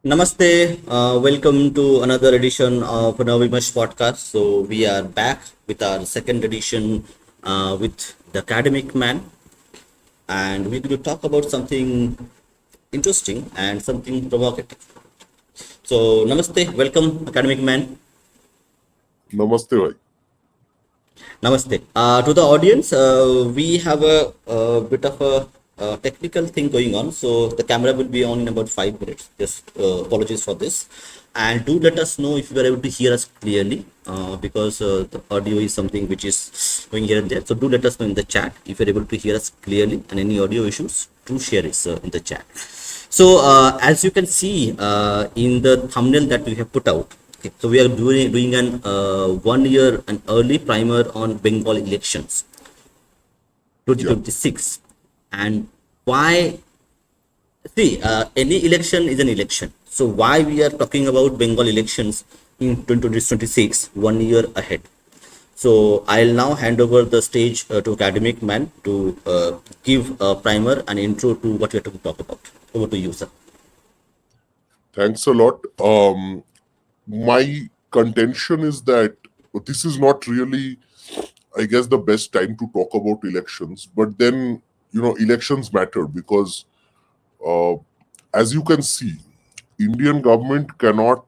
Namaste. Welcome to another edition of Navimash podcast. So we are back with our second edition with the Academic Man, and we're going to talk about something interesting and something provocative. So Namaste. Welcome, Academic Man. नमस्ते भाई. Namaste. To the audience, we have a bit of a technical thing going on, so the camera will be on in about 5 minutes. Just apologies for this, and do let us know if you are able to hear us clearly, because the audio is something which is going here and there. So do let us know in the chat if you're able to hear us clearly, and any audio issues, do share it in the chat. So as you can see in the thumbnail that we have put out. Okay, so we are doing an 1 year an early primer on Bengal elections Yeah. 2026, and why. See, any election is an election. So why we are talking about Bengal elections in 2026, 1 year ahead. So I'll now hand over the stage to Academic Man to give a primer and intro to what we are going to talk about. Over to you, sir. Thanks a lot. My contention is that this is not really, I guess, the best time to talk about elections. But then, elections matter because, uh, as you can see, Indian government cannot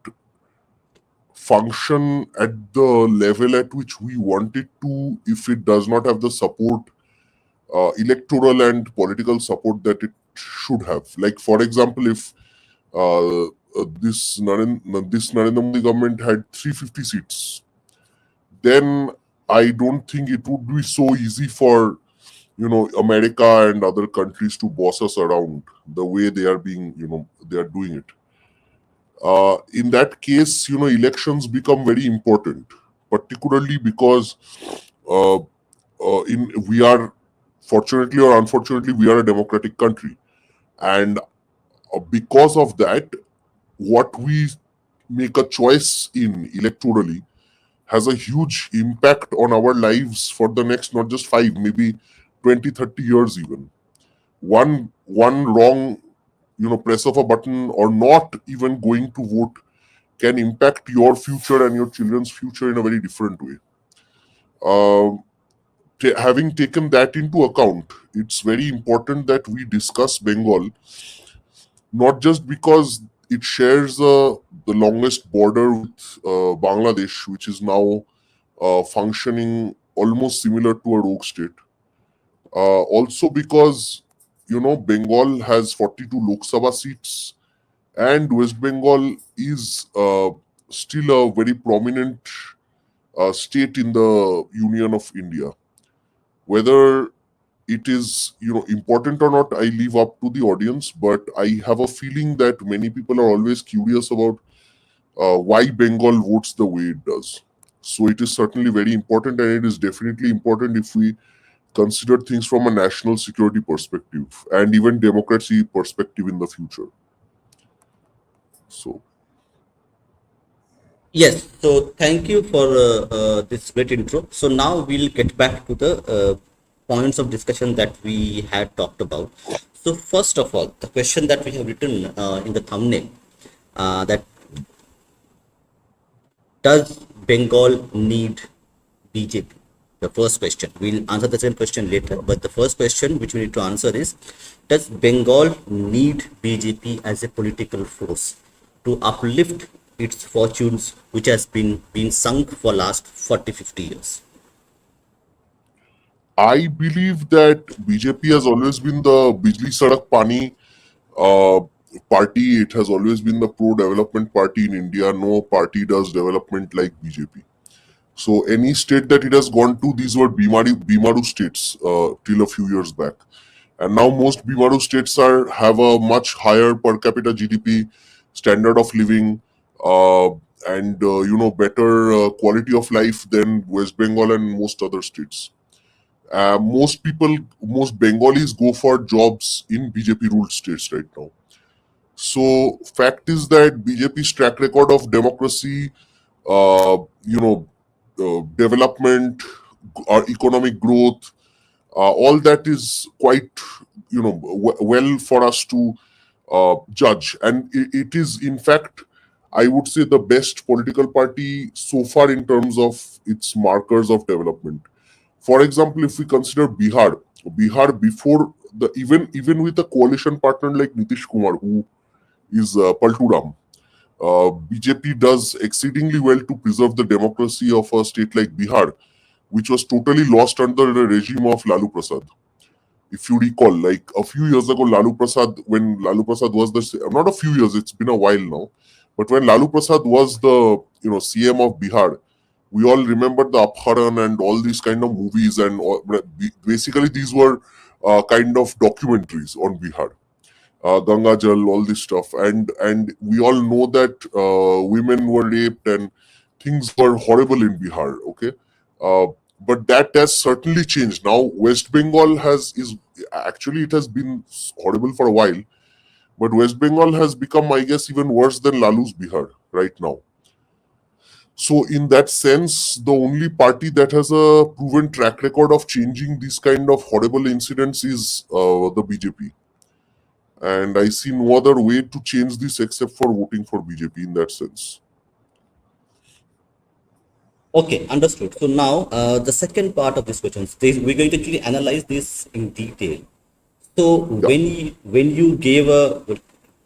function at the level at which we want it to if it does not have the support, electoral and political support that it should have. Like, for example, if this Narendra Modi government had 350 seats, then I don't think it would be so easy for America and other countries to boss us around the way they are being they are doing it. In that case, elections become very important, particularly because uh, in we are, fortunately or unfortunately, we are a democratic country, and because of that, what we make a choice in electorally has a huge impact on our lives for the next not just 5, maybe 20, 30 years even. One wrong press of a button or not even going to vote can impact your future and your children's future in a very different way. Um, Having taken that into account, it's very important that we discuss Bengal, not just because it shares the longest border with Bangladesh, which is now functioning almost similar to a rogue state. Also because Bengal has 42 Lok Sabha seats, and West Bengal is still a very prominent state in the Union of India. Whether it is important or not, I leave up to the audience, but I have a feeling that many people are always curious about why Bengal votes the way it does. So it is certainly very important, and it is definitely important if we consider things from a national security perspective and even democracy perspective in the future. So Yes, so thank you for this great intro. So now we'll get back to the points of discussion that we had talked about. So first of all, the question that we have written in the thumbnail, that does Bengal need BJP? The first question. We'll answer the second question later, but the first question which we need to answer is, does Bengal need BJP as a political force to uplift its fortunes, which has been sunk for last 40-50 years? I believe that BJP has always been the Bijli Sadak Pani uh, party. It has always been the pro-development party in India. No party does development like BJP. So any state that it has gone to, these were Bimaru states till a few years back. And now most Bimaru states have a much higher per capita GDP, standard of living, uh, and better quality of life than West Bengal and most other states. Most Bengalis go for jobs in BJP ruled states right now. So fact is that BJP's track record of democracy, uh, development, or economic growth, all that is quite well for us to judge. And it is, in fact, I would say, the best political party so far in terms of its markers of development. For example, if we consider Bihar before the even with a coalition partner like Nitish Kumar, who is Palturam, BJP does exceedingly well to preserve the democracy of a state like Bihar, which was totally lost under the regime of Lalu Prasad. If you recall, like a few years ago, when Lalu Prasad was not a few years, it's been a while now, but when Lalu Prasad was the CM of Bihar, we all remember the Apharan and all these kind of movies, and basically these were kind of documentaries on Bihar, Ganga Jal, all this stuff, and we all know that women were raped and things were horrible in Bihar. Okay, but that has certainly changed now. West Bengal is actually, it has been horrible for a while, but West Bengal has become, I guess, even worse than Lalu's Bihar right now. So in that sense, the only party that has a proven track record of changing these kind of horrible incidents is the BJP. And I see no other way to change this except for voting for BJP in that sense. Okay, understood. So now the second part of this question, we're going to actually analyze this in detail. So when you gave a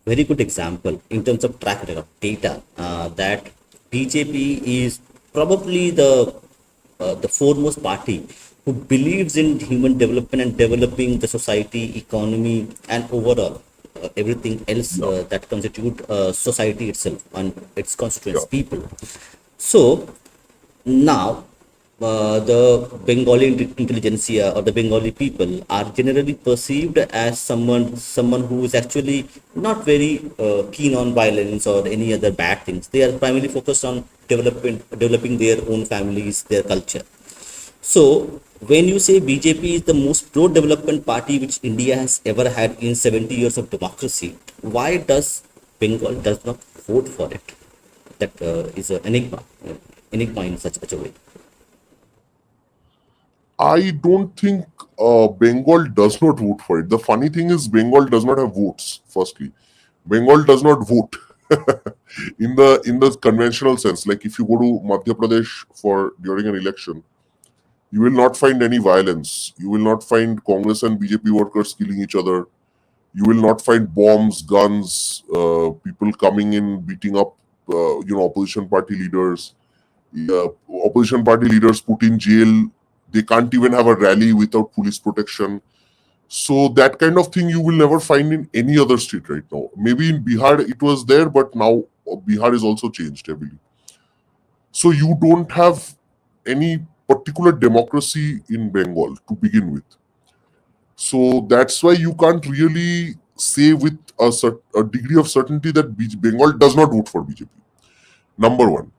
very good example in terms of track record data, that BJP is probably the foremost party who believes in human development and developing the society, economy, and overall everything else that constitute society itself and its constituents, people. So now, the Bengali intelligentsia or the Bengali people are generally perceived as someone who is actually not very keen on violence or any other bad things. They are primarily focused on developing their own families, their culture. So, when you say BJP is the most pro-development party which India has ever had in 70 years of democracy, why does Bengal does not vote for it? That is an enigma in such a way. I don't think Bengal does not vote for it. The funny thing is, Bengal does not have votes. Firstly, Bengal does not vote in the conventional sense. Like if you go to Madhya Pradesh during an election, you will not find any violence. You will not find Congress and BJP workers killing each other. You will not find bombs, guns, people coming in beating up, opposition party leaders. Opposition party leaders put in jail. They can't even have a rally without police protection. So that kind of thing you will never find in any other state right now. Maybe in Bihar it was there, but now Bihar is also changed heavily. So you don't have any particular democracy in Bengal to begin with. So that's why you can't really say with a degree of certainty that Bengal does not vote for BJP. Number one.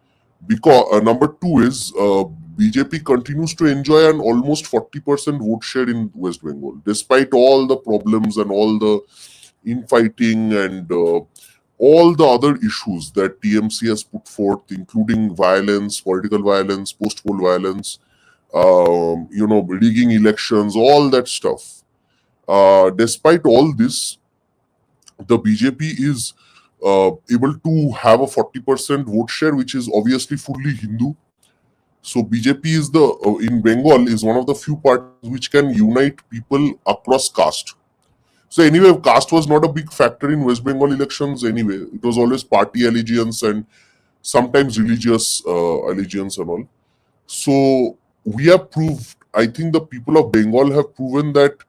Because number two is BJP continues to enjoy an almost 40% vote share in West Bengal, despite all the problems and all the infighting and all the other issues that TMC has put forth, including violence, political violence, post-poll violence, rigging elections, all that stuff. Despite all this, the BJP is able to have a 40% vote share, which is obviously fully Hindu. So BJP is in Bengal is one of the few parties which can unite people across caste. So anyway, caste was not a big factor in West Bengal elections anyway. It was always party allegiance and sometimes religious allegiance and all. So we have proved, I think the people of Bengal have proven that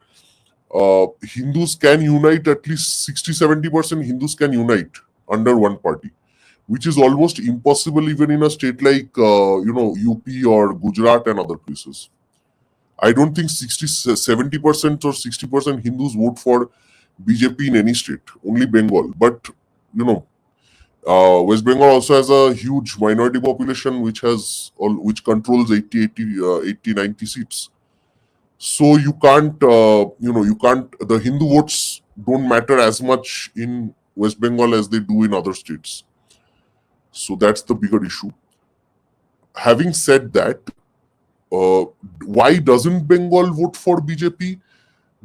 Hindus can unite, at least 60-70% Hindus can unite under one party, which is almost impossible even in a state like UP or Gujarat and other places. I don't think 70% or 60% Hindus vote for BJP in any state, only Bengal. But West Bengal also has a huge minority population which controls 80-90 seats. So you can't, the Hindu votes don't matter as much in West Bengal as they do in other states. So that's the bigger issue. Having said that, why doesn't Bengal vote for BJP?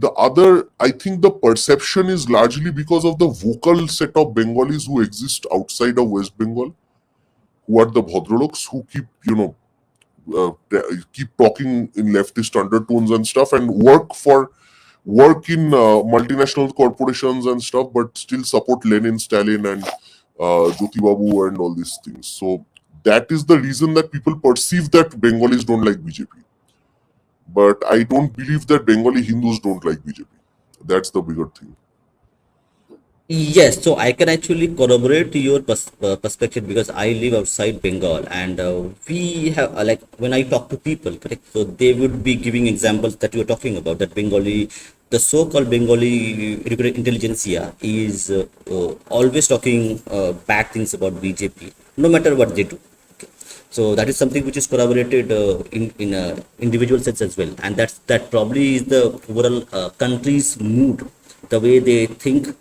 The other, I think the perception is largely because of the vocal set of Bengalis who exist outside of West Bengal, who are the Bhadraloks, who keep, keep talking in leftist undertones and stuff, and work in multinational corporations and stuff, but still support Lenin, Stalin, and Jyoti Babu and all these things. So that is the reason that people perceive that Bengalis don't like BJP. But I don't believe that Bengali Hindus don't like BJP. That's the bigger thing. Yes, so I can actually corroborate your perspective because I live outside Bengal, and we have like when I talk to people, correct? So they would be giving examples that you are talking about, that Bengali, the so-called Bengali intelligentsia is always talking bad things about BJP, no matter what they do. So that is something which is corroborated in individual sense as well, and that probably is the overall country's mood, the way they think,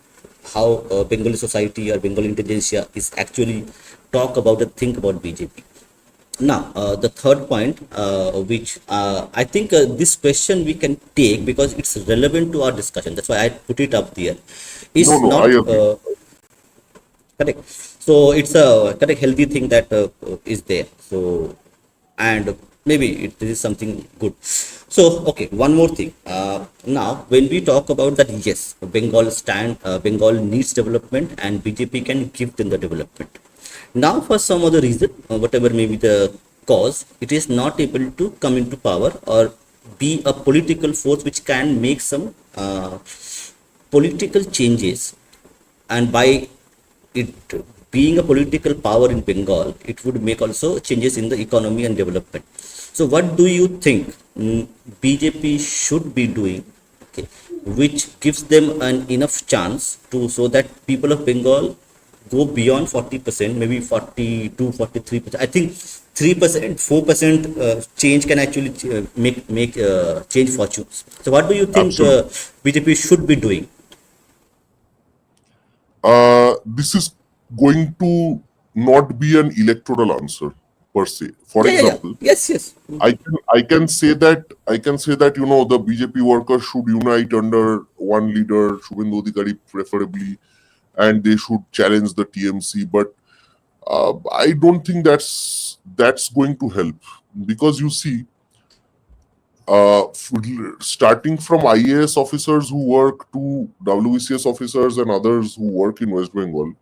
how Bengali society or Bengali intelligentsia is actually talk about and think about BJP. Now, the third point, which I think this question we can take because it's relevant to our discussion. That's why I put it up there. Is No, not I agree. correct. So it's a correct healthy thing that is there. So and maybe this is something good. So okay, one more thing. Now when we talk about that, yes, Bengal needs development, and BJP can give them the development. Now for some other reason, whatever may be the cause, it is not able to come into power or be a political force which can make some political changes, and by it being a political power in Bengal, it would make also changes in the economy and development. So what do you think BJP should be doing, okay, which gives them an enough chance to, so that people of Bengal go beyond 40%, maybe 42, 43%. I think 3%, 4% change can actually make change fortunes. So what do you think Absolutely. BJP should be doing? This is going to not be an electoral answer per se. For Yeah, yeah, yeah. example, Yes, yes. I can say that the BJP workers should unite under one leader, Shubhendu Adhikari preferably, and they should challenge the TMC. But I don't think that's going to help, because you see, starting from IAS officers who work to WBCS officers and others who work in West Bengal,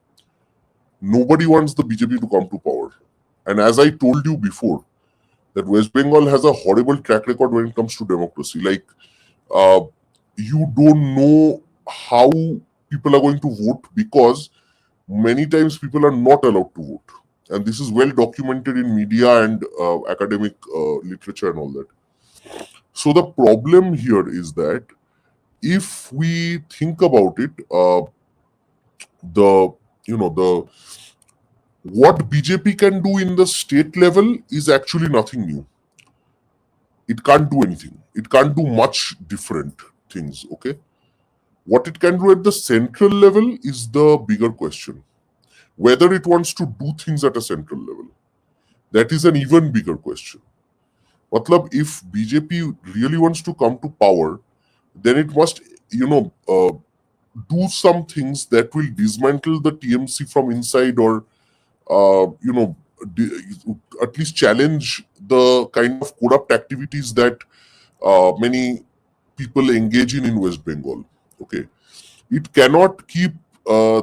nobody wants the BJP to come to power. And as I told you before, that West Bengal has a horrible track record when it comes to democracy. Like, uh, you don't know how people are going to vote, because many times people are not allowed to vote. And this is well documented in media and academic literature and all that. So the problem here is that if we think about it, the what BJP can do in the state level is actually nothing new. It can't do anything. It can't do much different things. Okay, what it can do at the central level is the bigger question. Whether it wants to do things at a central level, that is an even bigger question. Matlab, if BJP really wants to come to power, then it must, do some things that will dismantle the TMC from inside, or uh, you know, at least challenge the kind of corrupt activities that many people engage in West Bengal. Okay, it cannot keep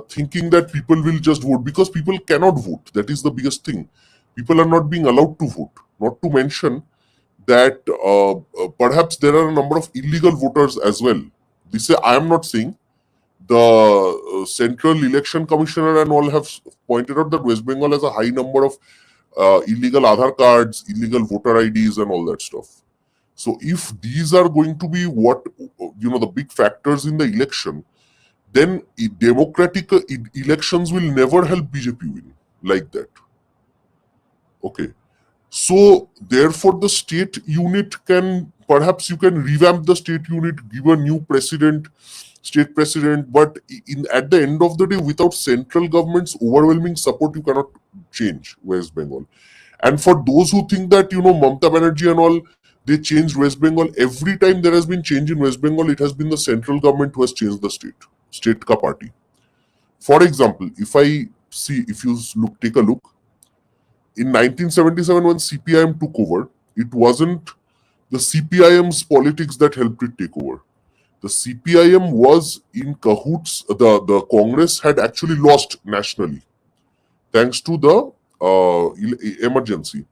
thinking that people will just vote, because people cannot vote. That is the biggest thing. People are not being allowed to vote. Not to mention that perhaps there are a number of illegal voters as well. This I am not saying. The Central Election Commissioner and all have pointed out that West Bengal has a high number of illegal Aadhaar cards, illegal voter IDs, and all that stuff. So if these are going to be what the big factors in the election, then democratic elections will never help BJP win like that. Okay. So therefore, the state unit can, perhaps you can revamp the state unit, give a new state president, but at the end of the day, without central government's overwhelming support, you cannot change West Bengal. And for those who think that Mamata Banerjee and all They changed West Bengal. Every time there has been change in West Bengal, it has been the central government who has changed the state ka party. For example, if you take a look, in 1977 when CPIM took over, it wasn't the CPIM's politics that helped it take over. The CPIM was in cahoots. The Congress had actually lost nationally thanks to the emergency.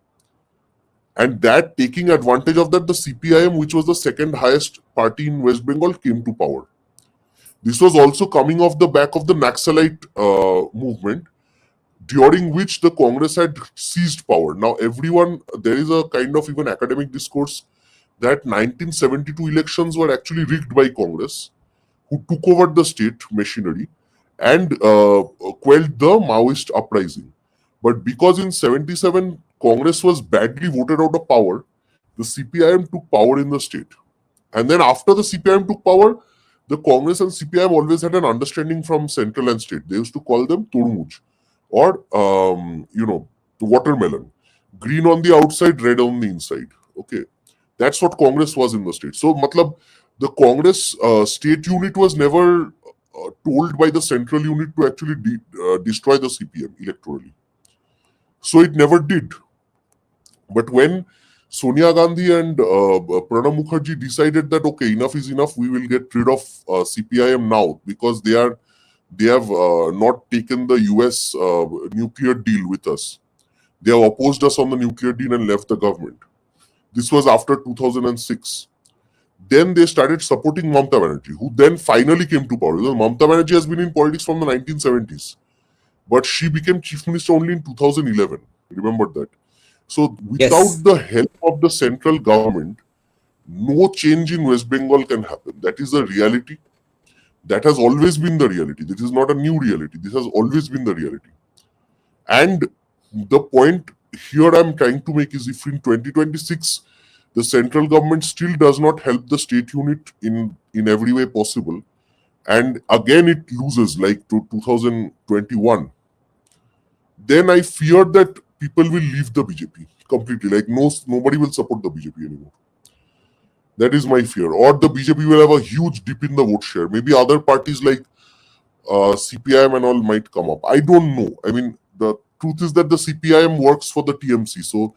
And that, taking advantage of that, the CPIM, which was the second highest party in West Bengal, came to power. This was also coming off the back of the Naxalite movement, during which the Congress had seized power. Now, there is a kind of even academic discourse that 1972 elections were actually rigged by Congress, who took over the state machinery and quelled the Maoist uprising. But because in 77 Congress was badly voted out of power, the CPIM took power in the state. And then after the CPIM took power, the Congress and CPIM always had an understanding from central and state. They used to call them Tormuj, or the watermelon. Green on the outside, red on the inside. Okay. That's what Congress was in the state. So, the Congress state unit was never told by the central unit to actually destroy the CPM electorally. So, it never did. But when Sonia Gandhi and Pranab Mukherjee decided that, okay, enough is enough, we will get rid of CPIM now, because they have not taken the US nuclear deal with us. They have opposed us on the nuclear deal and left the government. This was after 2006. Then they started supporting Mamata Banerjee, who then finally came to power. Mamata Banerjee has been in politics from the 1970s, but she became chief minister only in 2011. Remember that. So without the help of the central government, no change in West Bengal can happen. That is the reality. That has always been the reality. This is not a new reality. This has always been the reality. And the point here I'm trying to make is, if in 2026 the central government still does not help the state unit in every way possible, and again it loses like to 2021, then I fear that people will leave the BJP completely. Like nobody will support the BJP anymore. That is my fear. Or the BJP will have a huge dip in the vote share. Maybe other parties like CPIM and all might come up. I don't know. I mean, the truth is that the CPIM works for the TMC. So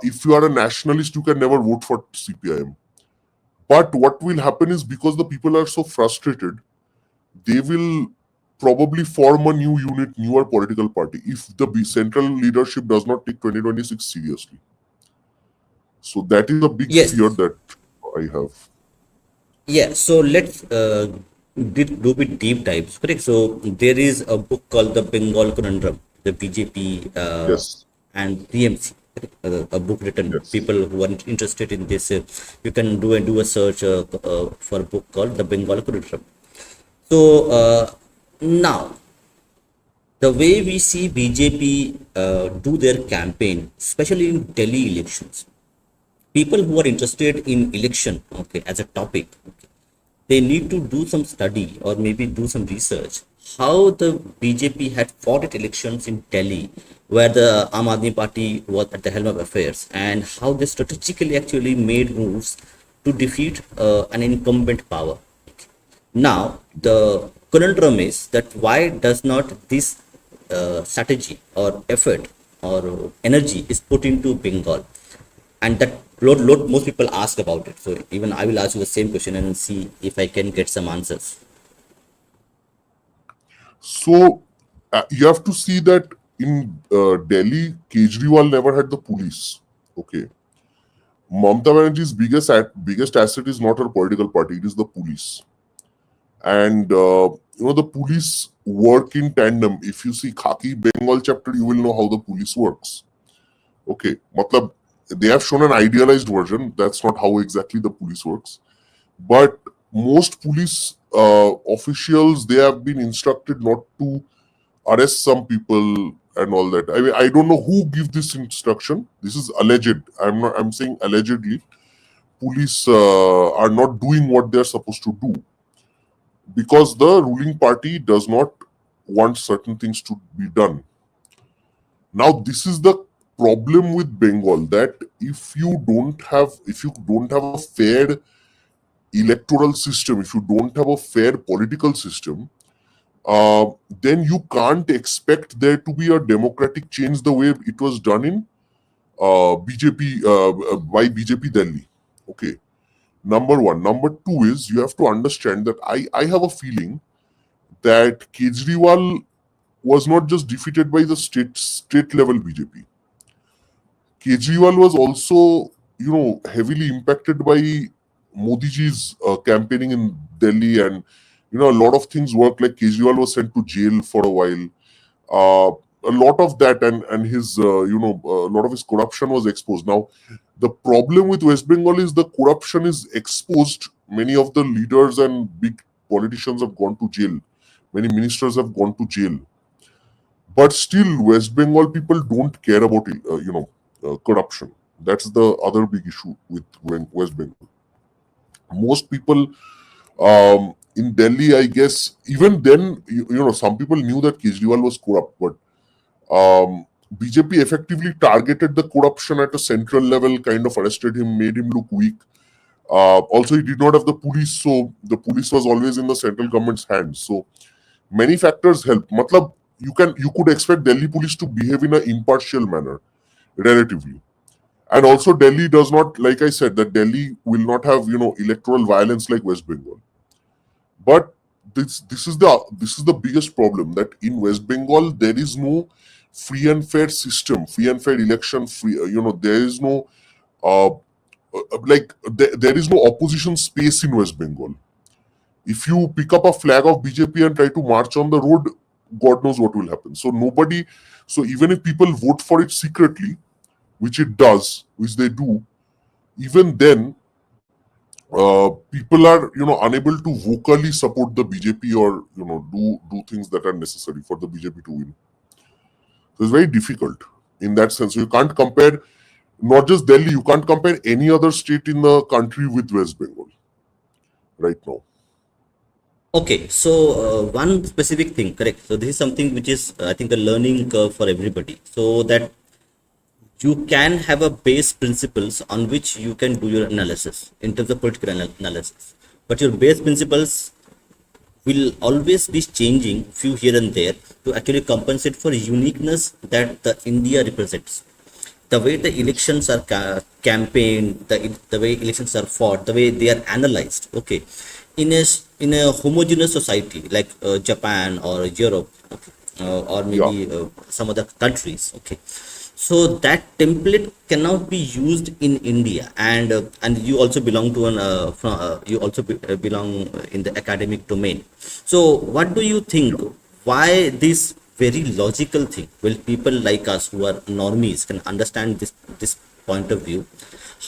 if you are a nationalist, you can never vote for CPIM. But what will happen is, because the people are so frustrated, they will probably form a newer political party if the central leadership does not take 2026 seriously. So that is a big fear that I have. Yeah, so let's do bit deep dives, correct? So there is a book called The Bengal Conundrum, the BJP and TMC, a book written. People who are interested in this, you can do a search for a book called The Bengal Conundrum. So now, the way we see BJP do their campaign, especially in Delhi elections, people who are interested in election, okay, as a topic, okay, they need to do some study or maybe do some research how the BJP had fought at elections in Delhi, where the Aam Aadmi Party was at the helm of affairs, and how they strategically actually made moves to defeat an incumbent power. Now, the conundrum is that why does not this strategy or effort or energy is put into Bengal? And that most people ask about it. So even I will ask you the same question and see if I can get some answers. So you have to see that in Delhi, Kejriwal never had the police. Okay. Mamata Banerjee's biggest asset is not her political party, it is the police. And the police work in tandem. If you see Khaki Bengal chapter, you will know how the police works. Okay, they have shown an idealized version. That's not how exactly the police works. But most police officials, they have been instructed not to arrest some people and all that. I mean, I don't know who gives this instruction. This is alleged. I'm saying allegedly. Police are not doing what they're supposed to do, because the ruling party does not want certain things to be done. Now, this is the problem with Bengal that if you don't have a fair electoral system, if you don't have a fair political system, then you can't expect there to be a democratic change the way it was done in BJP by BJP Delhi. Okay, number one. Number two is you have to understand that I have a feeling that Kejriwal was not just defeated by the state level BJP. Kejriwal was also, heavily impacted by Modi ji's campaigning in Delhi, and a lot of things worked. Like Kejriwal was sent to jail for a while. A lot of that and his, a lot of his corruption was exposed. Now, the problem with West Bengal is the corruption is exposed. Many of the leaders and big politicians have gone to jail. Many ministers have gone to jail. But still, West Bengal people don't care about corruption. That's the other big issue with West Bengal. Most people in Delhi, I guess, even then, some people knew that Kejriwal was corrupt, but BJP effectively targeted the corruption at a central level, kind of arrested him, made him look weak. Also, he did not have the police, so the police was always in the central government's hands. So many factors help. Matlab, you could expect Delhi police to behave in an impartial manner, relatively. And also Delhi does not, like I said, that Delhi will not have, electoral violence like West Bengal. But this is the biggest problem, that in West Bengal there is no free and fair system, free and fair election, there is no there is no opposition space in West Bengal. If you pick up a flag of BJP and try to march on the road, God knows what will happen. So even if people vote for it secretly, which they do, even then, people are, unable to vocally support the BJP or, do things that are necessary for the BJP to win. So it's very difficult in that sense. So you can't compare, not just Delhi, you can't compare any other state in the country with West Bengal right now. Okay, so one specific thing, correct. So this is something which is, I think, a learning curve for everybody. So that you can have a base principles on which you can do your analysis in terms of political analysis. But your base principles will always be changing few here and there to actually compensate for uniqueness that the India represents. The way the elections are campaigned, the way elections are fought, the way they are analyzed, okay, in a homogeneous society like Japan or Europe, okay, or maybe some other countries, okay. So that template cannot be used in India, and you also belong to belong in the academic domain. So what do you think? Why this very logical thing? Well, people like us who are normies can understand this point of view.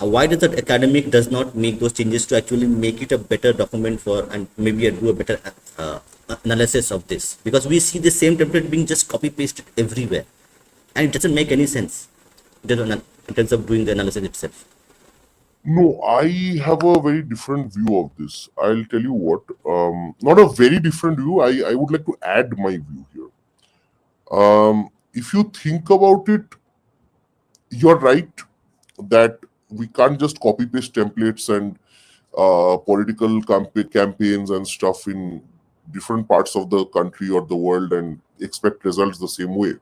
Why does that academic does not make those changes to actually make it a better document for, and maybe do a better analysis of this? Because we see the same template being just copy pasted everywhere, and it doesn't make any sense in terms of doing the analysis itself. No, I have a very different view of this. I'll tell you what. Not a very different view. I would like to add my view here. If you think about it, you're right that we can't just copy paste templates and political campaigns and stuff in different parts of the country or the world and expect results the same way.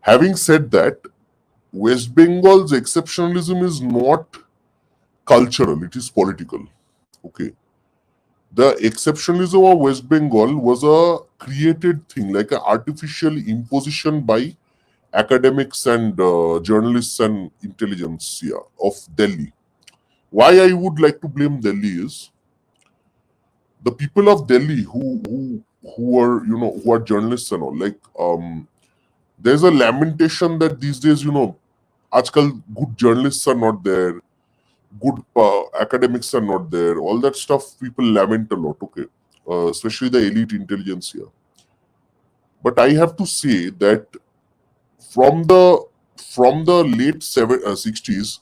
Having said that, West Bengal's exceptionalism is not cultural, it is political. Okay. The exceptionalism of West Bengal was a created thing, like an artificial imposition by academics and journalists and intelligentsia of Delhi. Why I would like to blame Delhi is the people of Delhi who are who are journalists and all. Like there's a lamentation that these days Ajkal good journalists are not there, good academics are not there. All that stuff people lament a lot. Okay, especially the elite intelligentsia. But I have to say that from the late 60s,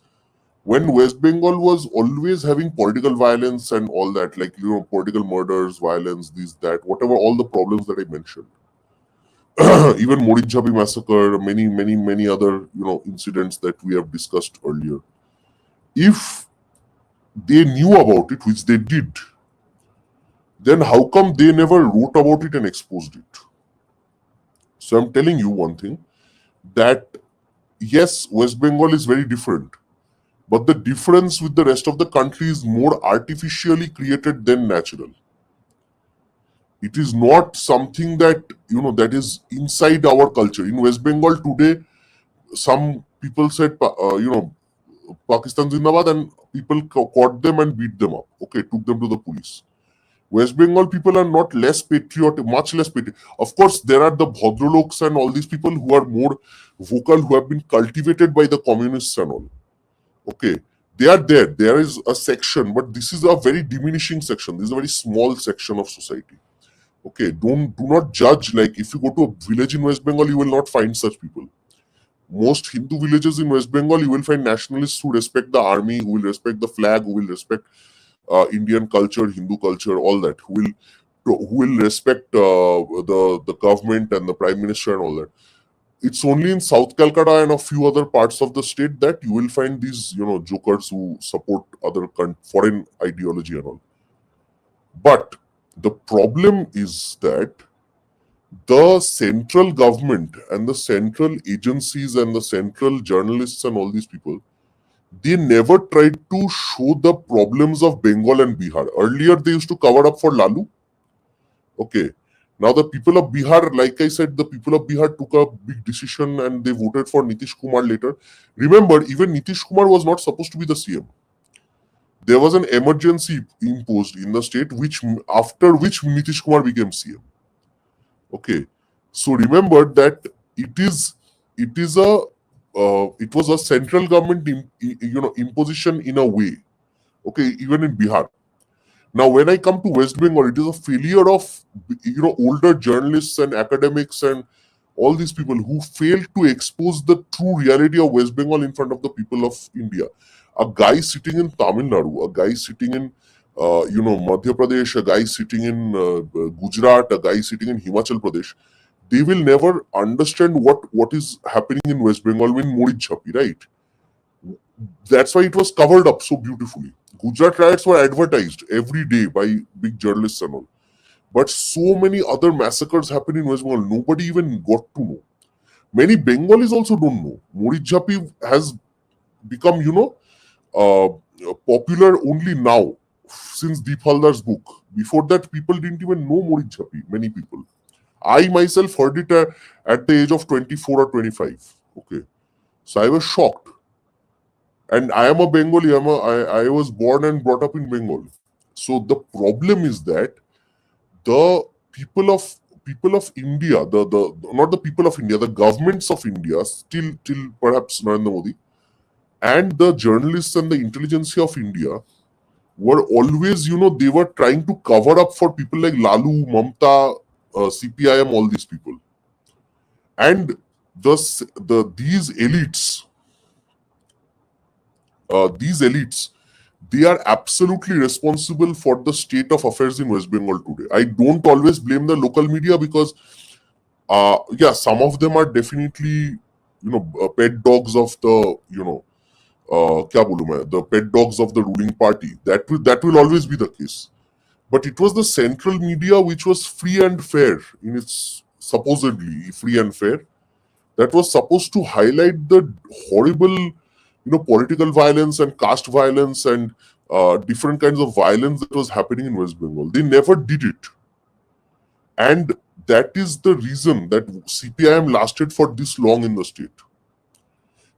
when West Bengal was always having political violence and all that, like political murders, violence, this, that, whatever, all the problems that I mentioned. even Morijhapi massacre, many other incidents that we have discussed earlier. If they knew about it, which they did, then how come they never wrote about it and exposed it? So I'm telling you one thing, that yes, West Bengal is very different, but the difference with the rest of the country is more artificially created than natural. It is not something that that is inside our culture. In West Bengal today, some people said Pakistan Zindabad, and people caught them and beat them up. Okay, took them to the police. West Bengal people are not less patriotic, much less patriotic. Of course, there are the Bhadraloks and all these people who are more vocal, who have been cultivated by the communists and all. Okay, they are there. There is a section, but this is a very diminishing section. This is a very small section of society. Okay, do not judge. Like, if you go to a village in West Bengal, you will not find such people. Most Hindu villages in West Bengal, you will find nationalists who respect the army, who will respect the flag, who will respect Indian culture, Hindu culture, all that. Who will respect the government and the prime minister and all that. It's only in South Calcutta and a few other parts of the state that you will find these jokers who support other foreign ideology and all. But the problem is that the central government and the central agencies and the central journalists and all these people, they never tried to show the problems of Bengal and Bihar. Earlier, they used to cover up for Lalu. Okay. Now the people of Bihar, like I said, the people of Bihar took a big decision and they voted for Nitish Kumar later. Remember, even Nitish Kumar was not supposed to be the CM. There was an emergency imposed in the state, after which Nitish Kumar became CM. Okay, so remember that it was a central government imposition in a way. Okay, even in Bihar. Now, when I come to West Bengal, it is a failure of older journalists and academics and all these people who failed to expose the true reality of West Bengal in front of the people of India. A guy sitting in Tamil Nadu, a guy sitting in Madhya Pradesh, a guy sitting in Gujarat, a guy sitting in Himachal Pradesh, they will never understand what is happening in West Bengal in Morijhapi, right? That's why it was covered up so beautifully. Gujarat riots were advertised every day by big journalists and all. But so many other massacres happen in West Bengal, nobody even got to know. Many Bengalis also don't know. Morijhapi has become, popular only now, since Deep Haldar's book. Before that, people didn't even know Morijhapi, many people. I myself heard it at the age of 24 or 25. Okay. So I was shocked. And I am a Bengali. I was born and brought up in Bengal. So the problem is that the people of India, the not the people of India, the governments of India, till perhaps Narendra Modi, and the journalists and the intelligentsia of India were always, they were trying to cover up for people like Lalu, Mamta, CPIM, all these people. And these elites, they are absolutely responsible for the state of affairs in West Bengal today. I don't always blame the local media because, some of them are definitely, pet dogs of the, the pet dogs of the ruling party. That will always be the case. But it was the central media which was free and fair in its supposedly free and fair. That was supposed to highlight the horrible, political violence and caste violence and different kinds of violence that was happening in West Bengal. They never did it. And that is the reason that CPIM lasted for this long in the state.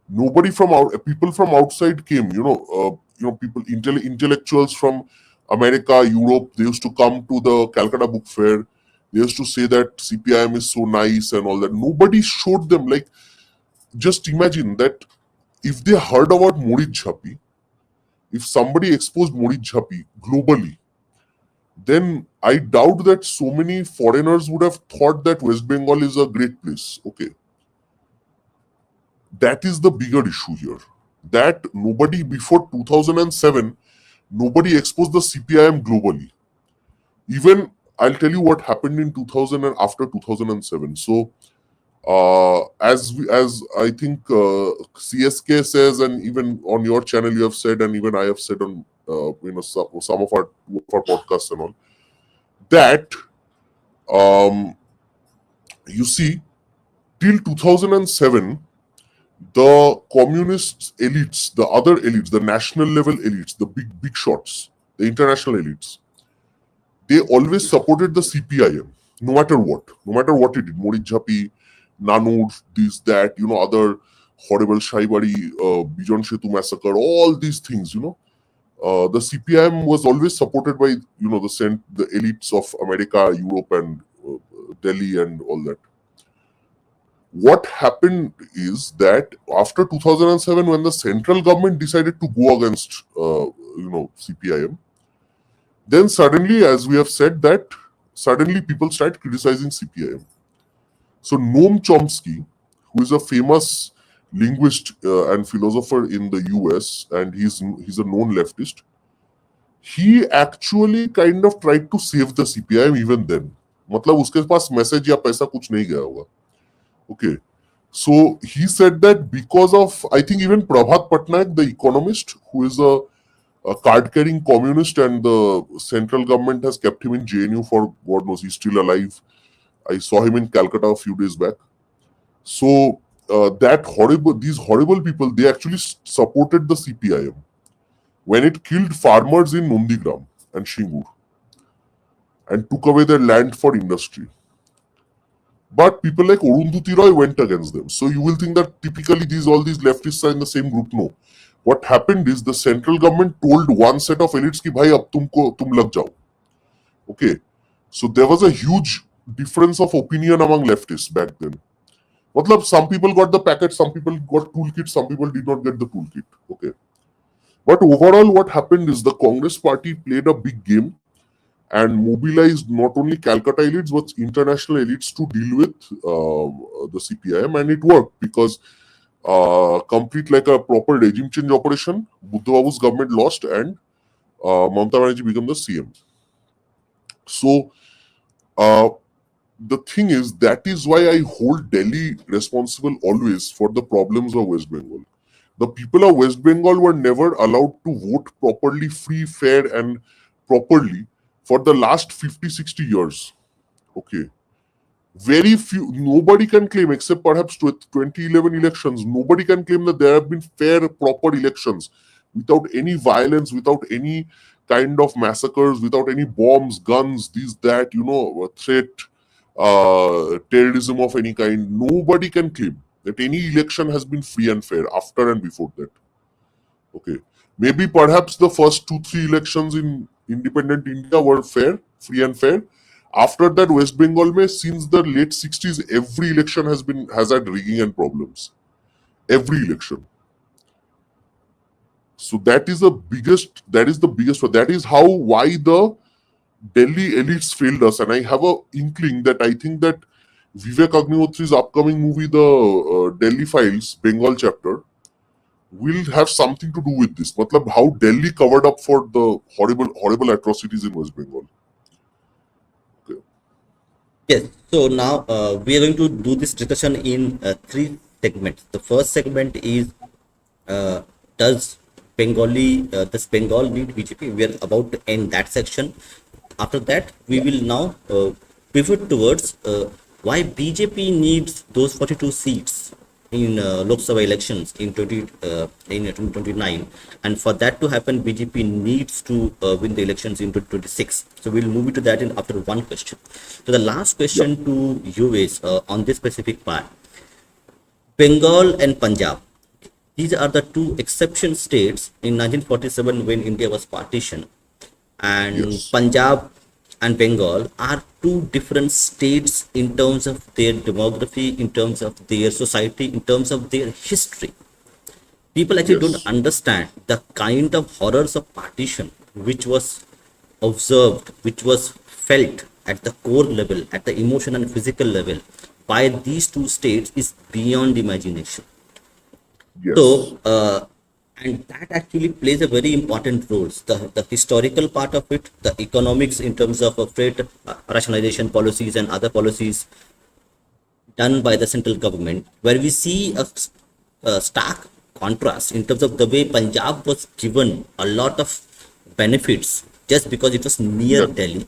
Nobody people from outside came, people, intellectuals from America, Europe, they used to come to the Calcutta Book Fair. They used to say that CPIM is so nice and all that. Nobody showed them. Like, just imagine that if they heard about Morijhapi, if somebody exposed Morijhapi globally, then I doubt that so many foreigners would have thought that West Bengal is a great place. Okay. That is the bigger issue here. That nobody before 2007, nobody exposed the CPIM globally. Even I'll tell you what happened in 2000 and after 2007. So As I think CSK says, and even on your channel you have said, and even I have said on some of our podcasts and all, that you see, till 2007, the communist elites, the other elites, the national level elites, the big shots, the international elites, they always supported the CPIM, no matter what it did. Morid Jhapi, Nanur, this, that, other horrible Shaibari, Bijon Setu massacre, all these things, the CPIM was always supported by, the elites of America, Europe, and Delhi, and all that. What happened is that after 2007, when the central government decided to go against, CPIM, then suddenly, as we have said, that suddenly people start criticizing CPIM. So Noam Chomsky, who is a famous linguist and philosopher in the US, and he's a known leftist, he actually kind of tried to save the CPIM even then. मतलब उसके पास message या पैसा कुछ नहीं गया होगा. Okay. So he said that because of, I think even Prabhat Patnaik, the economist, who is a card-carrying communist, and the central government has kept him in JNU for God knows, he's still alive. I saw him in Calcutta a few days back. So these horrible people, they actually supported the CPIM when it killed farmers in Nondigram and Shingur and took away their land for industry. But people like Arundhati Roy went against them. So you will think that typically all these leftists are in the same group. No. What happened is the central government told one set of elites ki bhai ab tum lag jao. Okay. So there was a huge difference of opinion among leftists back then. Matlab, some people got the packet, some people got toolkit, some people did not get the toolkit. Okay. But overall, what happened is the Congress party played a big game and mobilized not only Calcutta elites but international elites to deal with the CPIM, and it worked because complete like a proper regime change operation, Buddha Babu's government lost and Mamata Banerjee became the CM. So the thing is, that is why I hold Delhi responsible always for the problems of West Bengal. The people of West Bengal were never allowed to vote properly, free, fair, and properly for the last 50-60 years. Okay. Very few, nobody can claim, except perhaps 2011 elections, nobody can claim that there have been fair, proper elections without any violence, without any kind of massacres, without any bombs, guns, this, that, threat, terrorism of any kind. Nobody can claim that any election has been free and fair after and before that. Okay. Maybe perhaps the first 2-3 elections in independent India were fair, free and fair. After that, West Bengal since the late 60s, every election has had rigging and problems. Every election. So that is the biggest one. That is why the Delhi elites failed us. And I have a inkling that I think that Vivek Agnihotri's upcoming movie, the Delhi Files, Bengal chapter, will have something to do with this. Matlab, how Delhi covered up for the horrible atrocities in West Bengal. Okay. Yes. So now we are going to do this discussion in 3 segments. The first segment is does Bengal need BJP? We are about to end that section. After that, we will now pivot towards why BJP needs those 42 seats in Lok Sabha elections in 2029, and for that to happen, BJP needs to win the elections in 2026. So we'll move it to that in after one question. So the last question to you is on this specific part. Bengal and Punjab, these are the 2 exception states in 1947 when India was partitioned, and Yes. Punjab and Bengal are 2 different states in terms of their demography, in terms of their society, in terms of their history. People actually Yes. don't understand the kind of horrors of partition which was observed, which was felt at the core level, at the emotion and physical level by these 2 states is beyond imagination. Yes. So, and that actually plays a very important role. The historical part of it, the economics in terms of freight rationalization policies and other policies, done by the central government, where we see a stark contrast in terms of the way Punjab was given a lot of benefits just because it was near Yeah. Delhi,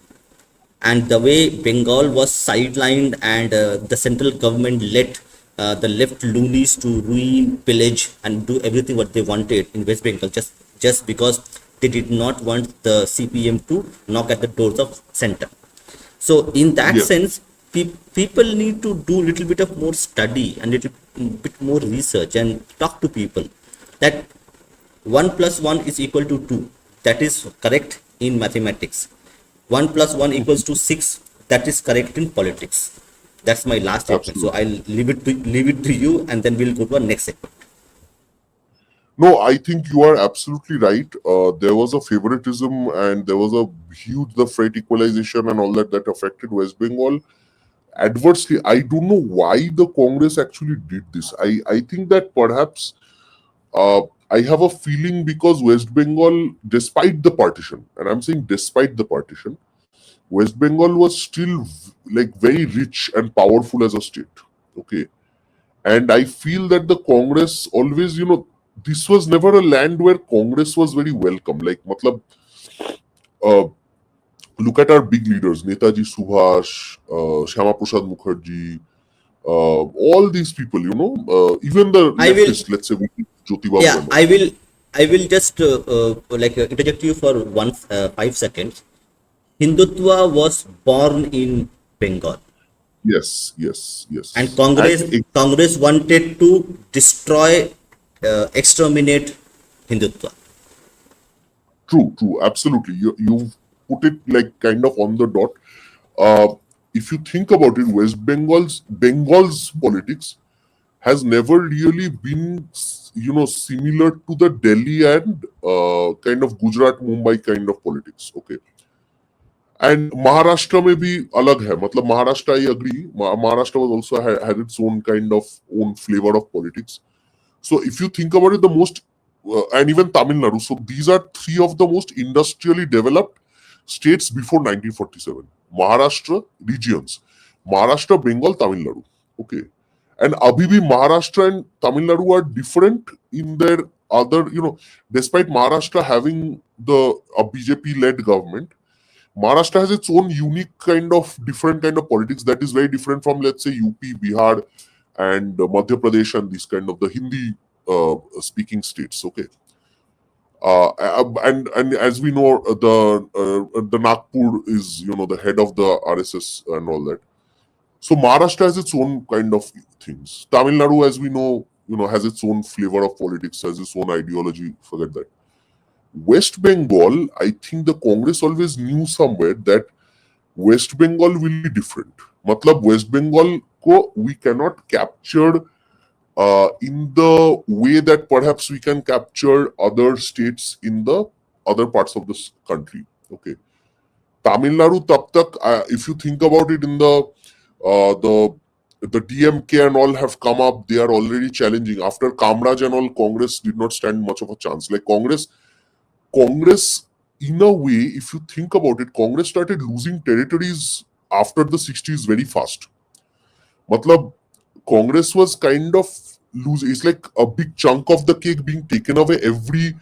and the way Bengal was sidelined, and the central government let the left loonies to ruin, pillage, and do everything what they wanted in West Bengal, just because they did not want the CPM to knock at the doors of center. So in that Yeah. sense, people need to do little bit of more study and little bit more research and talk to people that 1 plus 1 is equal to 2. That is correct in mathematics. 1 plus 1 equals to 6. That is correct in politics. That's my last statement. So Absolutely. I'll leave it to you, and then we'll go to our next segment. No, I think you are absolutely right. There was a favoritism and there was a huge the freight equalization and all that that affected West Bengal adversely. I don't know why the Congress actually did this. I think that perhaps uh, I have a feeling because West Bengal, despite the partition, and I'm saying despite the partition, West Bengal was still like very rich and powerful as a state. Okay. And I feel that the Congress always, this was never a land where Congress was very welcome. Like, matlab, uh, look at our big leaders, Netaji Subhash, Shyama Prasad Mukherjee, all these people, even the I will, leftists, let's say Jyotibabu yeah, and all. I will just interject you for 5 seconds. Hindutva was born in Bengal, Yes, yes, and yes. Congress And Congress wanted to destroy, exterminate Hindutva. true, true, absolutely. You've put it like kind of on the dot. Uh, if you think about it, Bengal's politics has never really been, similar to the Delhi and kind of Gujarat, Mumbai kind of politics. Okay. And Maharashtra में भी अलग है मतलब Maharashtra I agree Maharashtra was also had its own kind of own flavor of politics. So if you think about it, the most and even Tamil Nadu, so these are three of the most industrially developed states before 1947. Maharashtra regions, Maharashtra, Bengal, Tamil Nadu. Okay, and abhi bhi Maharashtra and Tamil Nadu are different in their other, despite Maharashtra having a BJP led government, Maharashtra has its own unique kind of different kind of politics that is very different from, let's say, UP, Bihar, and Madhya Pradesh and these kind of the Hindi speaking states. Okay, and as we know, the Nagpur is the head of the RSS and all that. So Maharashtra has its own kind of things. Tamil Nadu, as we know, has its own flavor of politics, has its own ideology. Forget that. West Bengal, I think the Congress always knew somewhere that West Bengal will be different. Matlab West Bengal ko we cannot capture in the way that perhaps we can capture other states in the other parts of this country. Okay, Tamil Nadu tab tak, if you think about it, in the DMK and all have come up. They are already challenging after Kamraj and all. Congress did not stand much of a chance. Like Congress, in a way, if you think about it, Congress started losing territories after the 60s very fast. Matlab, Congress was kind of losing. It's like a big chunk of the cake being taken away every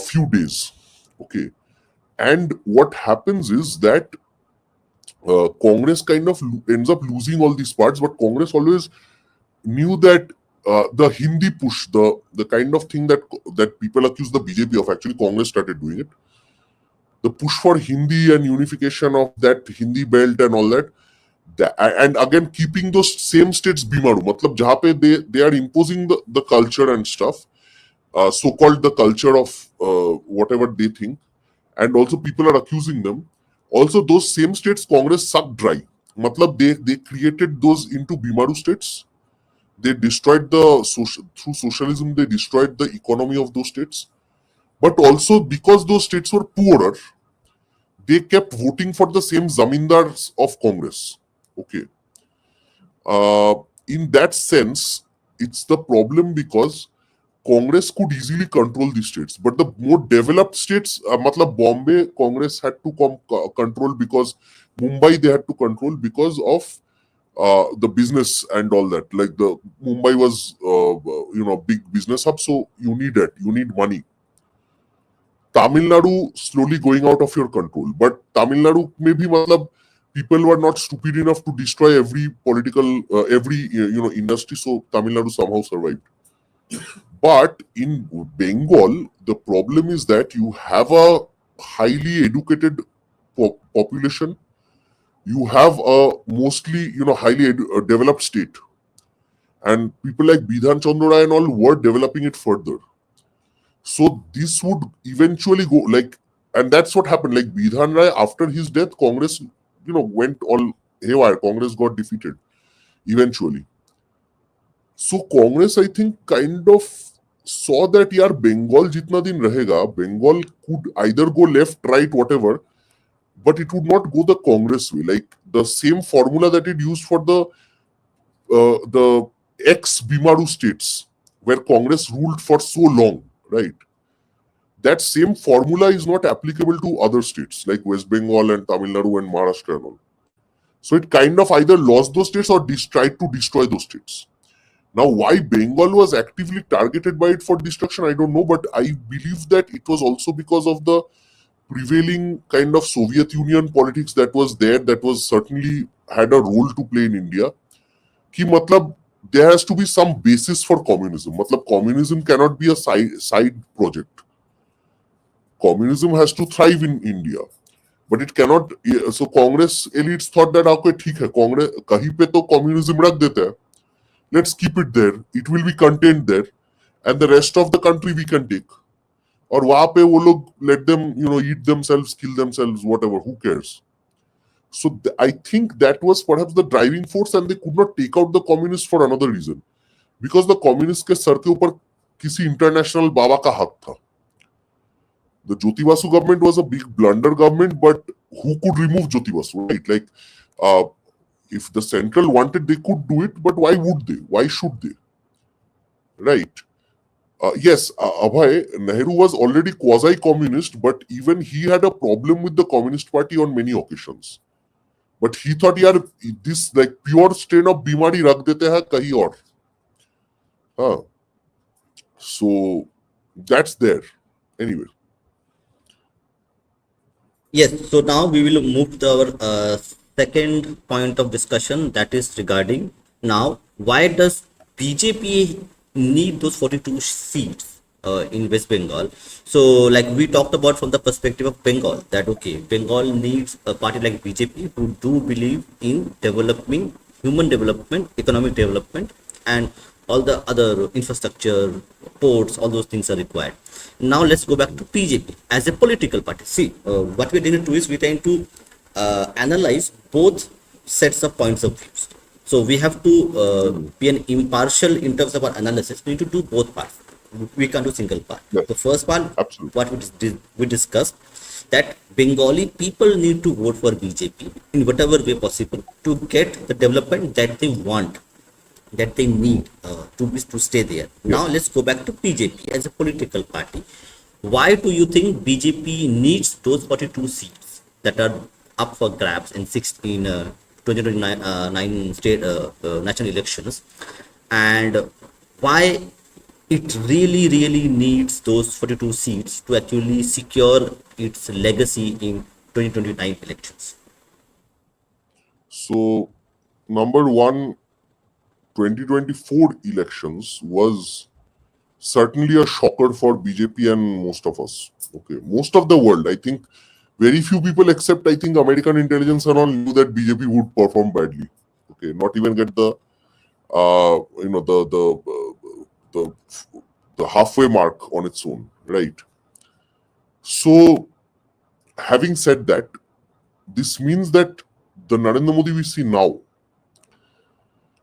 few days. Okay. And what happens is that Congress kind of ends up losing all these parts, but Congress always knew that the Hindi push, the kind of thing that people accuse the BJP of, actually Congress started doing it. The push for Hindi and unification of that Hindi belt and all that, and again keeping those same states bimaru, matlab jahan pe they are imposing the culture and stuff, so called the culture of whatever they think, and also people are accusing them. Also, those same states Congress sucked dry. Matlab they created those into bimaru states. They destroyed through socialism. They destroyed the economy of those states. But also because those states were poorer, they kept voting for the same zamindars of Congress. Okay. In that sense, it's the problem because Congress could easily control these states, but the more developed states, matlab Bombay, Congress had to control because Mumbai they had to control because of the business and all that. Like the Mumbai was, big business hub, so you need money. Tamil Nadu slowly going out of your control, but Tamil Nadu maybe matlab people were not stupid enough to destroy every political, every industry, so Tamil Nadu somehow survived. But in Bengal, the problem is that you have a highly educated population. You have a mostly, highly developed state. And people like Bidhan Chandra Rai and all were developing it further. So this would eventually go like, and that's what happened. Like Bidhan Rai, after his death, Congress, went all haywire. Congress got defeated eventually. So Congress, I think, kind of saw that yaar Bengal jitna din rahega, Bengal could either go left, right, whatever, but it would not go the Congress way. Like the same formula that it used for the ex-Bimaru states, where Congress ruled for so long, right? That same formula is not applicable to other states like West Bengal and Tamil Nadu and Maharashtra and all. So it kind of either lost those states or tried to destroy those states. Now, why Bengal was actively targeted by it for destruction, I don't know, but I believe that it was also because of the prevailing kind of Soviet Union politics that was there, that was certainly had a role to play in India. Ki matlab, there has to be some basis for communism. Matlab, communism cannot be a side project. Communism has to thrive in India. But it cannot. So Congress elites thought that okay, ठीक है, Congress कहीं पे तो communism रख देते हैं. Let's keep it there. It will be contained there, and the rest of the country we can take. और वहाँ पे वो लोग let them eat themselves, kill themselves, whatever. Who cares? So I think that was perhaps the driving force, and they could not take out the communists for another reason, because the communists के sir के ऊपर किसी international बाबा का हाथ था. The Jyoti Basu government was a big blunder government, but who could remove Jyoti Basu, right? Like, if the central wanted, they could do it, but why would they? Why should they? Right? Yes, Abhay, Nehru was already quasi-communist, but even he had a problem with the Communist Party on many occasions. But he thought, yaar, this like pure strain of bimari rakh dete hai kahi aur. So that's there. Anyway. Yes, so now we will move to our second point of discussion, that is regarding now why does BJP need those 42 seats in West Bengal. So like we talked about from the perspective of Bengal, that okay, Bengal needs a party like BJP who do believe in developing human development, economic development, and all the other infrastructure, ports, all those things are required. Now let's go back to BJP as a political party. See, what we're trying to do is we're trying to analyze both sets of points of views. So we have to be an impartial in terms of our analysis. We need to do both parts. We can't do single part. Yes. The first part, Absolutely. what we discussed, that Bengali people need to vote for BJP in whatever way possible to get the development that they want, that they need to stay there. Now let's go back to BJP as a political party. Why do you think BJP needs those 42 seats that are up for grabs in 2029 state national elections, and why it really needs those 42 seats to actually secure its legacy in 2029 elections? So, number one, 2024 elections was certainly a shocker for BJP and most of us. Okay, most of the world, I think, very few people except I think American intelligence and all knew that BJP would perform badly. Okay, not even get the the halfway mark on its own, right? So, having said that, this means that the Narendra Modi we see now,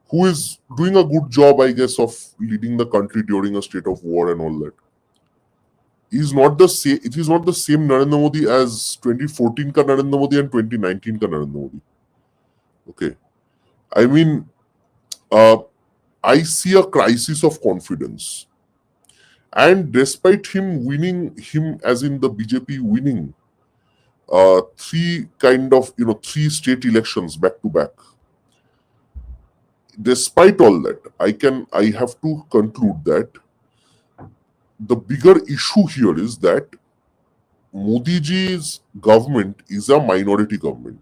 who is doing a good job, I guess, of leading the country during a state of war and all that, is not the same. It is not the same Narendra Modi as 2014 ka Narendra Modi and 2019 ka Narendra Modi. Okay, I mean, I see a crisis of confidence, and despite him winning, him as in the BJP winning three state elections back to back, despite all that, I have to conclude that the bigger issue here is that Modi ji's government is a minority government.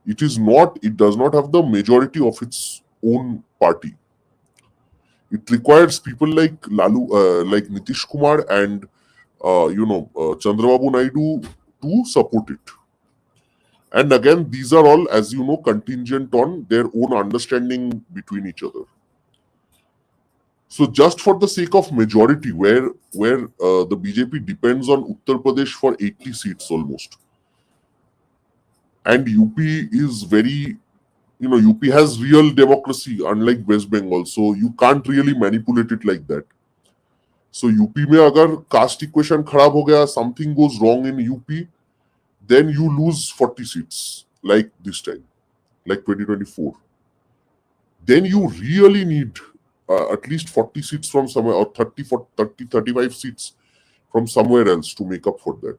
It does not have the majority of its own party. It requires people like like Nitish Kumar and Chandrababu Naidu to support it. And again, these are all, as you know, contingent on their own understanding between each other. So, just for the sake of majority, where the BJP depends on Uttar Pradesh for 80 seats almost, and UP is very, UP has real democracy, unlike West Bengal. So you can't really manipulate it like that. So UP में अगर caste equation खराब हो गया, something goes wrong in UP, then you lose 40 seats like this time, like 2024. Then you really need at least 40 seats from somewhere, or 35 seats from somewhere else to make up for that.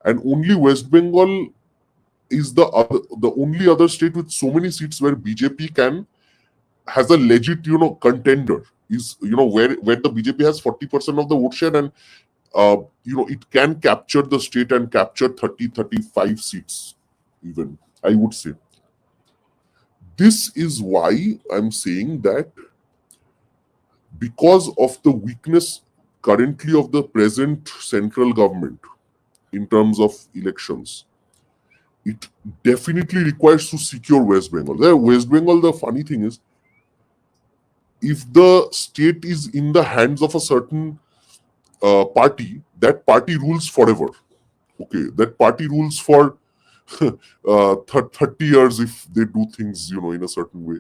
And only West Bengal is the only other state with so many seats where BJP has a legit contender, is where the BJP has 40% of the vote share, and it can capture the state and capture 35 seats even, I would say. This is why I'm saying that because of the weakness currently of the present central government in terms of elections, it definitely requires to secure West Bengal. West Bengal, the funny thing is, if the state is in the hands of a certain party, that party rules forever. Okay, that party rules for 30 years if they do things, in a certain way,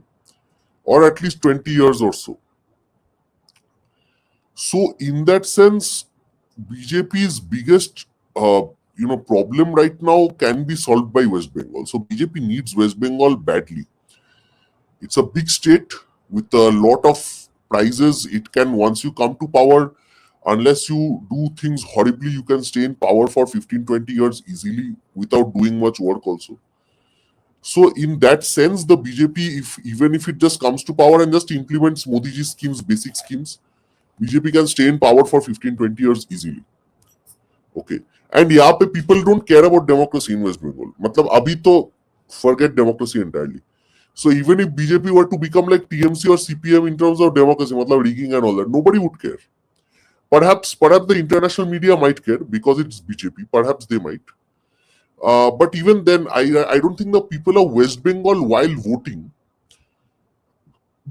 or at least 20 years or so. So, in that sense, BJP's biggest problem right now can be solved by West Bengal. So BJP needs West Bengal badly. It's a big state with a lot of prizes. It can, once you come to power, unless you do things horribly, you can stay in power for 15-20 years easily without doing much work also. So in that sense, the BJP, even if it just comes to power and just implements Modi ji's schemes, basic schemes, BJP can stay in power for 15-20 years easily. Okay. And यहाँ पे people don't care about democracy in West Bengal. मतलब अभी तो forget democracy entirely. So even if BJP were to become like TMC or CPM in terms of democracy, मतलब rigging and all that, nobody would care. Perhaps the international media might care because it's BJP. Perhaps they might. But even then, I don't think the people of West Bengal, while voting,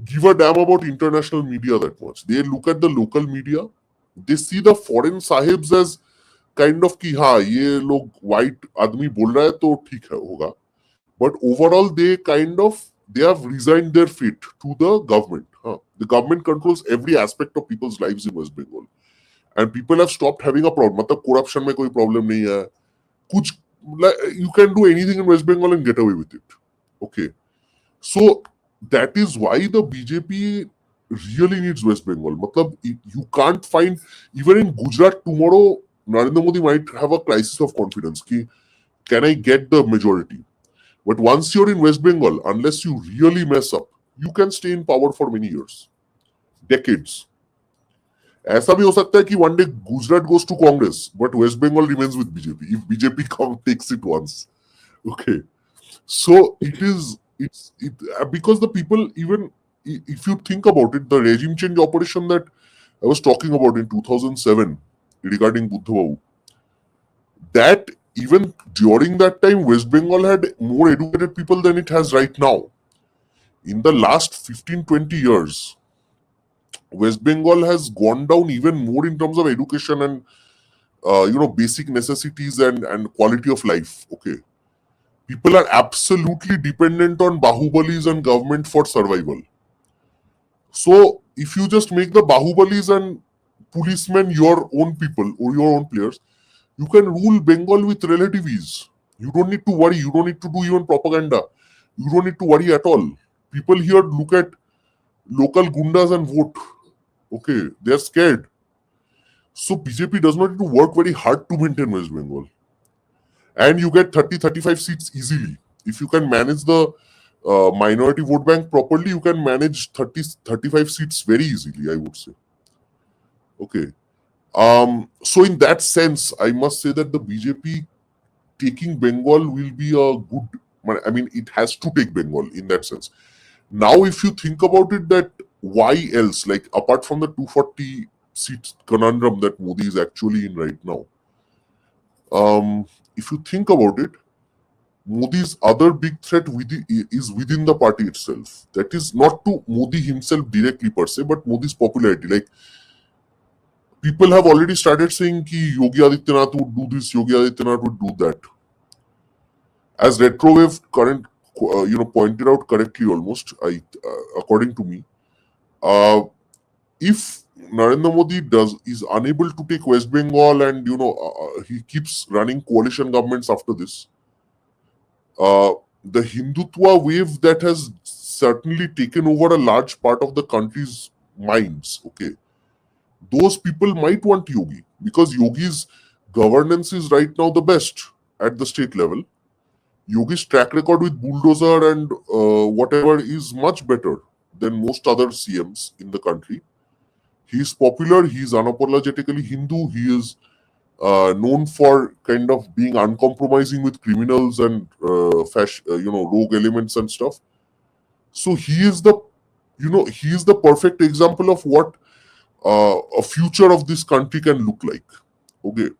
give a damn about international media that much. They look at the local media. They see the foreign sahibs as kind of कि हाँ ये लोग white आदमी बोल रहा है तो ठीक है होगा, but overall they have resigned their fate to the government. The government controls every aspect of people's lives in West Bengal, and people have stopped having a problem. मतलब corruption में कोई problem नहीं है, कुछ you can do anything in West Bengal and get away with it. Okay, so that is why the BJP really needs West Bengal. मतलब you can't find, even in Gujarat tomorrow, Narendra Modi might have a crisis of confidence. Can I get the majority? But once you're in West Bengal, unless you really mess up, you can stay in power for many years, decades. ऐसा भी हो सकता है कि one day Gujarat goes to Congress, but West Bengal remains with BJP if BJP takes it once. Okay, so it's because the people, even if you think about it, the regime change operation that I was talking about in 2007 regarding Buddha Babu, that even during that time, West Bengal had more educated people than it has right now. In the last 15-20 years, West Bengal has gone down even more in terms of education and basic necessities and quality of life. Okay, people are absolutely dependent on Bahubalis and government for survival. So if you just make the Bahubalis and policemen your own people or your own players, you can rule Bengal with relative ease. You don't need to worry. You don't need to do even propaganda. You don't need to worry at all. People here look at local gundas and vote. Okay, they are scared. So BJP does not need to work very hard to maintain West Bengal. And you get 30-35 seats easily. If you can manage the minority vote bank properly, you can manage 35 seats very easily, I would say. Okay. So in that sense, I must say that the BJP taking Bengal will be a good. I mean, it has to take Bengal in that sense. Now, if you think about it, that why else? Like apart from the 240 seat conundrum that Modi is actually in right now, if you think about it, Modi's other big threat is within the party itself. That is not to Modi himself directly per se, but Modi's popularity. Like people have already started saying ki Yogi Adityanath would do this, Yogi Adityanath would do that. As Retrowave pointed out correctly, almost according to me, if Narendra Modi is unable to take West Bengal and he keeps running coalition governments after this, the Hindutva wave that has certainly taken over a large part of the country's minds. Okay, those people might want Yogi because Yogi's governance is right now the best at the state level. Yogi's track record with bulldozer and whatever is much better than most other CMs in the country. He is popular. He is unapologetically Hindu. He is known for kind of being uncompromising with criminals and rogue elements and stuff. So he is the perfect example of what a future of this country can look like. Okay,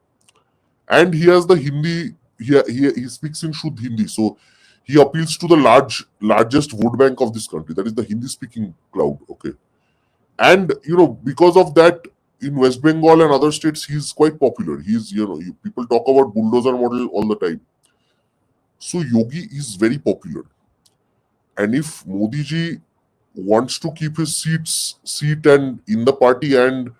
and he has the Hindi. He speaks in Shuddh Hindi, so he appeals to the largest vote bank of this country. That is the Hindi speaking crowd. Okay, and because of that, in West Bengal and other states, he's quite popular. He's people talk about bulldozer model all the time. So Yogi is very popular, and if Modi ji wants to keep his seat and in the party and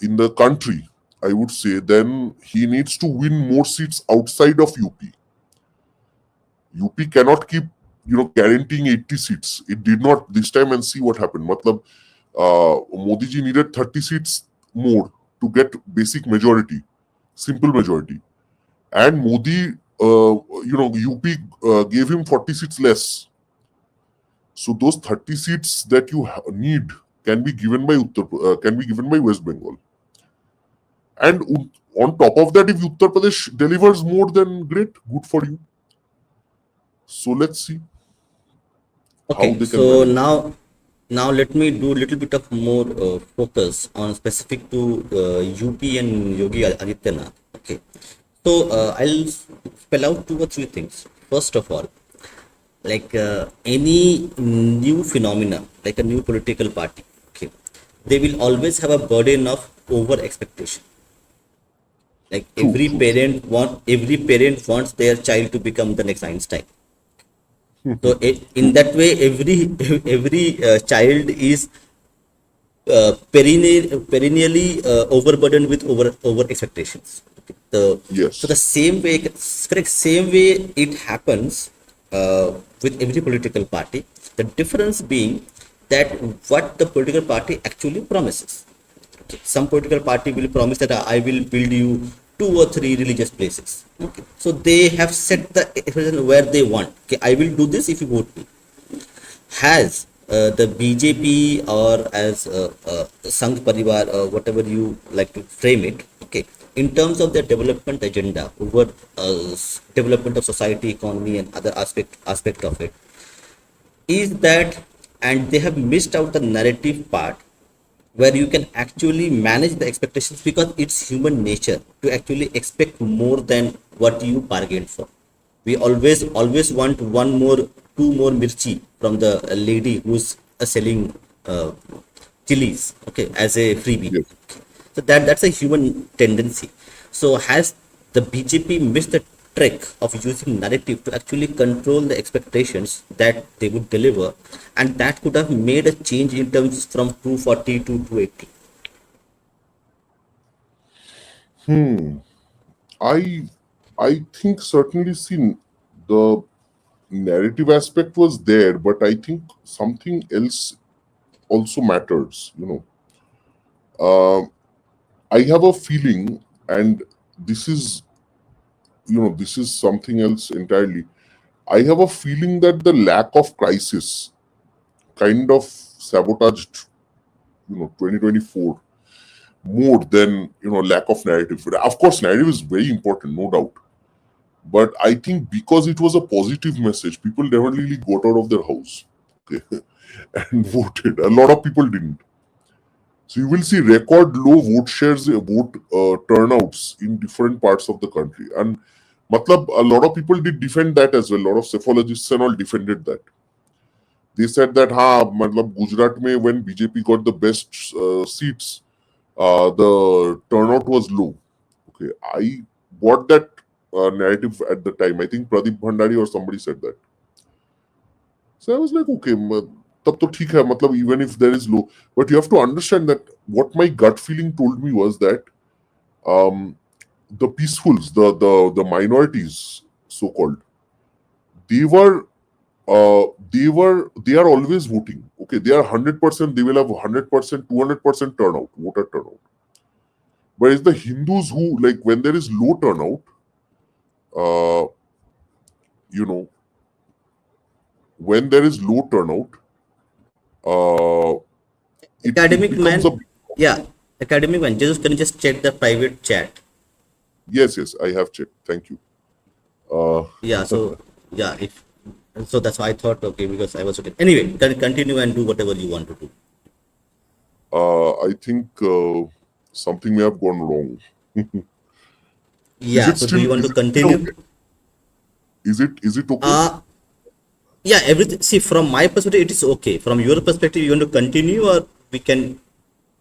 in the country, I would say, then he needs to win more seats outside of UP. UP cannot keep guaranteeing 80 seats. It did not this time, and see what happened. Matlab, Modi ji needed 30 seats more to get basic majority, simple majority, and Modi, UP gave him 40 seats less. So those 30 seats that you need can be given by West Bengal. And on top of that, if Uttar Pradesh delivers more, then great, good for you. So let's see how Okay, they can so manage. now let me do a little bit of more focus on specific to UP and Yogi Adityanath. Okay, so I'll spell out two or three things. First of all, like any new phenomena, like a new political party, okay, they will always have a burden of over expectation. Like True, true. every parent wants their child to become the next Einstein. So in that way, every child is perennially overburdened with over expectations. Okay. So the Yes. same way, correct, same way it happens with every political party. The difference being that what the political party actually promises. Okay. Some political party will promise that I will build you two or three religious places. Okay. So they have set the expectation where they want. Okay, I will do this if you vote me. Has the BJP or as Sangh Parivar or whatever you like to frame it, okay, in terms of their development agenda over development of society, economy, and other aspect of it, is that, and they have missed out the narrative part where you can actually manage the expectations because it's human nature to actually expect more than what you bargained for. We always want two more mirchi from the lady who's selling chilies, okay, as a freebie. Yes. So that's a human tendency. So has the BJP missed the trick of using narrative to actually control the expectations that they would deliver, and that could have made a change in terms from 240 to 280. I I think certainly seen the narrative aspect was there, but I think something else also matters. I have a feeling, and this is this is something else entirely. I have a feeling that the lack of crisis kind of sabotaged, 2024 more than lack of narrative. Of course, narrative is very important, no doubt. But I think because it was a positive message, people definitely got out of their house, okay, and voted. A lot of people didn't. So you will see record low vote shares, vote turnouts in different parts of the country. And matlab, a lot of people did defend that as well. A lot of psephologists and all defended that. They said that, matlab, Gujarat mein when BJP got the best seats, the turnout was low. Okay, I bought that narrative at the time. I think Pradeep Bhandari or somebody said that. So I was like, okay, tab to theek hai, matlab, even if there is low. But you have to understand that what my gut feeling told me was that the peacefuls, the minorities, so called, they were they are always voting. Okay, they are 100%. They will have 100%, 200% turnout, voter turnout. Whereas the Hindus who, like, when there is low turnout, you know, when there is low turnout, it becomes AcademicMAN, a yeah, AcademicMAN. Just can you just check the private chat? yes, I have checked. Thank you. Uh, Yeah, so yeah, if so that's why I thought okay because I was okay. Anyway, continue and do whatever you want to do. I think something may have gone wrong. Yeah, so do you want to Is it still continue? okay? Is it okay? Uh yeah, everything. See, from my perspective, it is okay. From your perspective, you want to continue or we can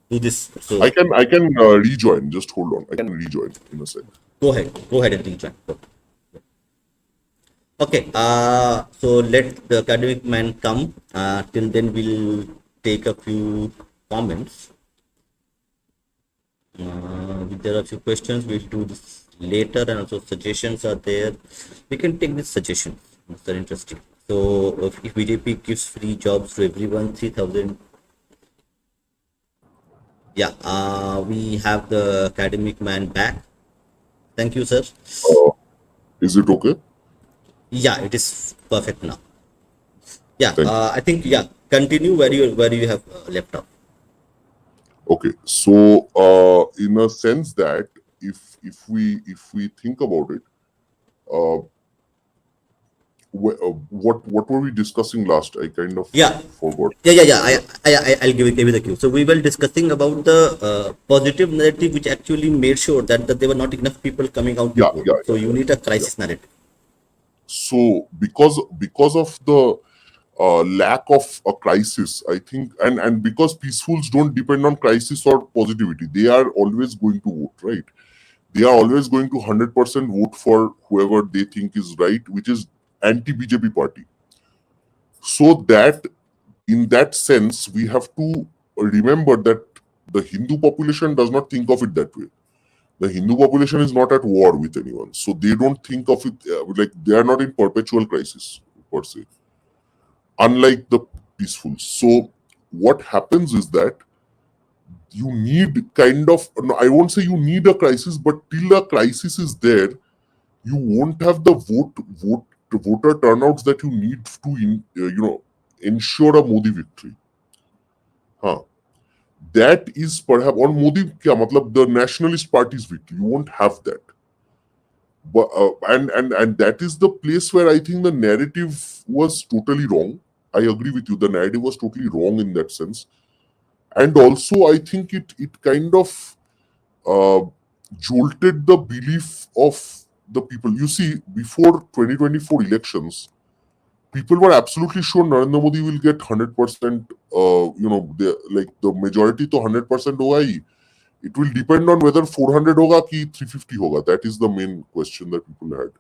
do this. So I can rejoin. Just hold on. I can rejoin in a sec. go ahead and rejoin. Okay, so let the academic man come. Till then, we'll take a few comments. If there are a few questions, we'll do this later, and also suggestions are there. We can take this suggestion. They're interesting. So, if BJP gives free jobs to everyone, 3,000. Yeah, we have the academic man back. Thank you, sir. Uh, is it okay? Yeah, it is perfect now. Yeah, Thank you. I think yeah. Continue where you have left off. Okay, so in a sense that if we think about it, uh, what were we discussing last? I kind of Yeah, forgot. yeah. I'll give you the cue. So we were discussing about the positive narrative, which actually made sure that there were not enough people coming out to Yeah, vote. yeah, So yeah, you yeah, need a yeah. crisis narrative. So because of the lack of a crisis, I think, and because peacefuls don't depend on crisis or positivity, they are always going to vote, right? They are always going to 100% vote for whoever they think is right, which is anti-BJP party. So that in that sense, we have to remember that the Hindu population does not think of it that way. The Hindu population is not at war with anyone, so they don't think of it like they are not in perpetual crisis per se, unlike the peaceful. So what happens is that you need kind of, no, I won't say you need a crisis, but till a crisis is there, you won't have the voter turnouts that you need to ensure a Modi victory. Huh. That is perhaps on Modi kya matlab, the nationalist party's victory. You won't have that. But and that is the place where I think the narrative was totally wrong. I agree with you. The narrative was totally wrong in that sense, and also I think it kind of uh, jolted the belief of the people. You see, before 2024 elections, people were absolutely sure Narendra Modi will get 100%. Like the majority to 100% hoga hi. It will depend on whether 400 hoga ki 350 hoga. That is the main question that people had.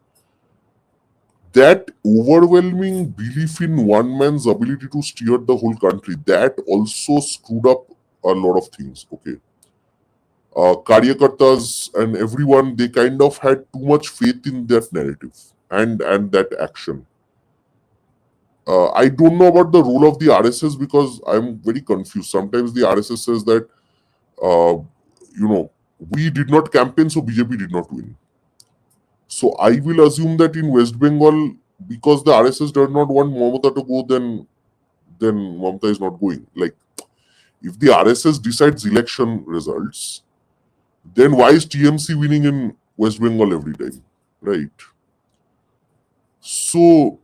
That overwhelming belief in one man's ability to steer the whole country, that also screwed up a lot of things. Okay. Karyakartas and everyone, they kind of had too much faith in that narrative and that action. I don't know about the role of the RSS because I'm very confused. Sometimes the RSS says that, uh, we did not campaign, so BJP did not win. So I will assume that in West Bengal, because the RSS does not want Mamata to go, then Mamata is not going. Like, if the RSS decides election results, then why is TMC winning in West Bengal every time, right? So,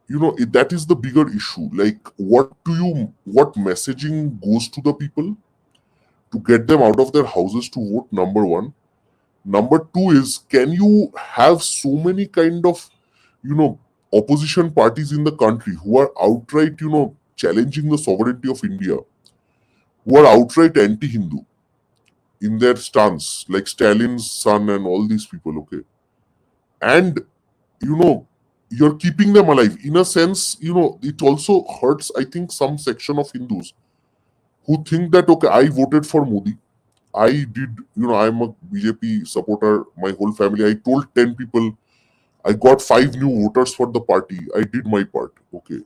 that is the bigger issue. Like, what messaging goes to the people to get them out of their houses to vote? Number one. Number two is, can you have so many kind of, opposition parties in the country who are outright, challenging the sovereignty of India, who are outright anti-Hindu in their stance, like Stalin's son and all these people, okay? And, you're keeping them alive. In a sense, it also hurts, I think, some section of Hindus who think that, okay, I voted for Modi. I did, I'm a BJP supporter, my whole family. I told 10 people, I got 5 new voters for the party. I did my part, okay?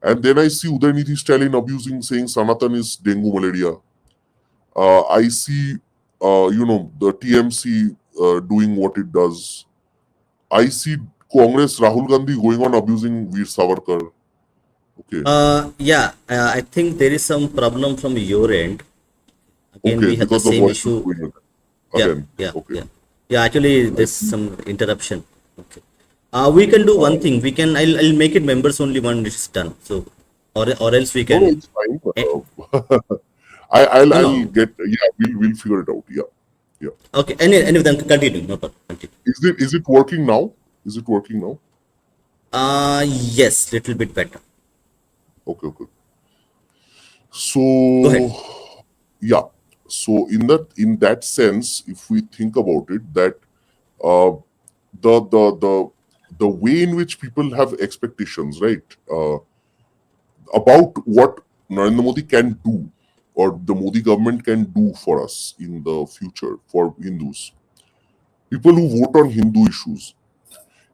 And then I see Udaynidhi Stalin abusing, saying Sanatan is dengue malaria. I see, the TMC doing what it does. I see Congress, Rahul Gandhi going on abusing Veer Savarkar. Okay. Yeah, I think there is some problem from your end. Again, Okay, we have the because the same voice is issue. going again. Yeah, Again. yeah, Okay. yeah. Yeah, actually, there's some interruption. Okay. We can do one thing. We can. I'll make it members only when it's done. So, or else we No, can. it's fine. eh, no, I'll no. get, yeah, we'll figure it out. Yeah. Yeah. Okay. Anyway, then continue. No problem. Continue. Is it working now? Is it working now? Yes, little bit better. Okay, okay. Go ahead. So yeah. So in that sense, if we think about it, that uh the way in which people have expectations, right? About what Narendra Modi can do, or the Modi government can do for us in the future for Hindus. People who vote on Hindu issues.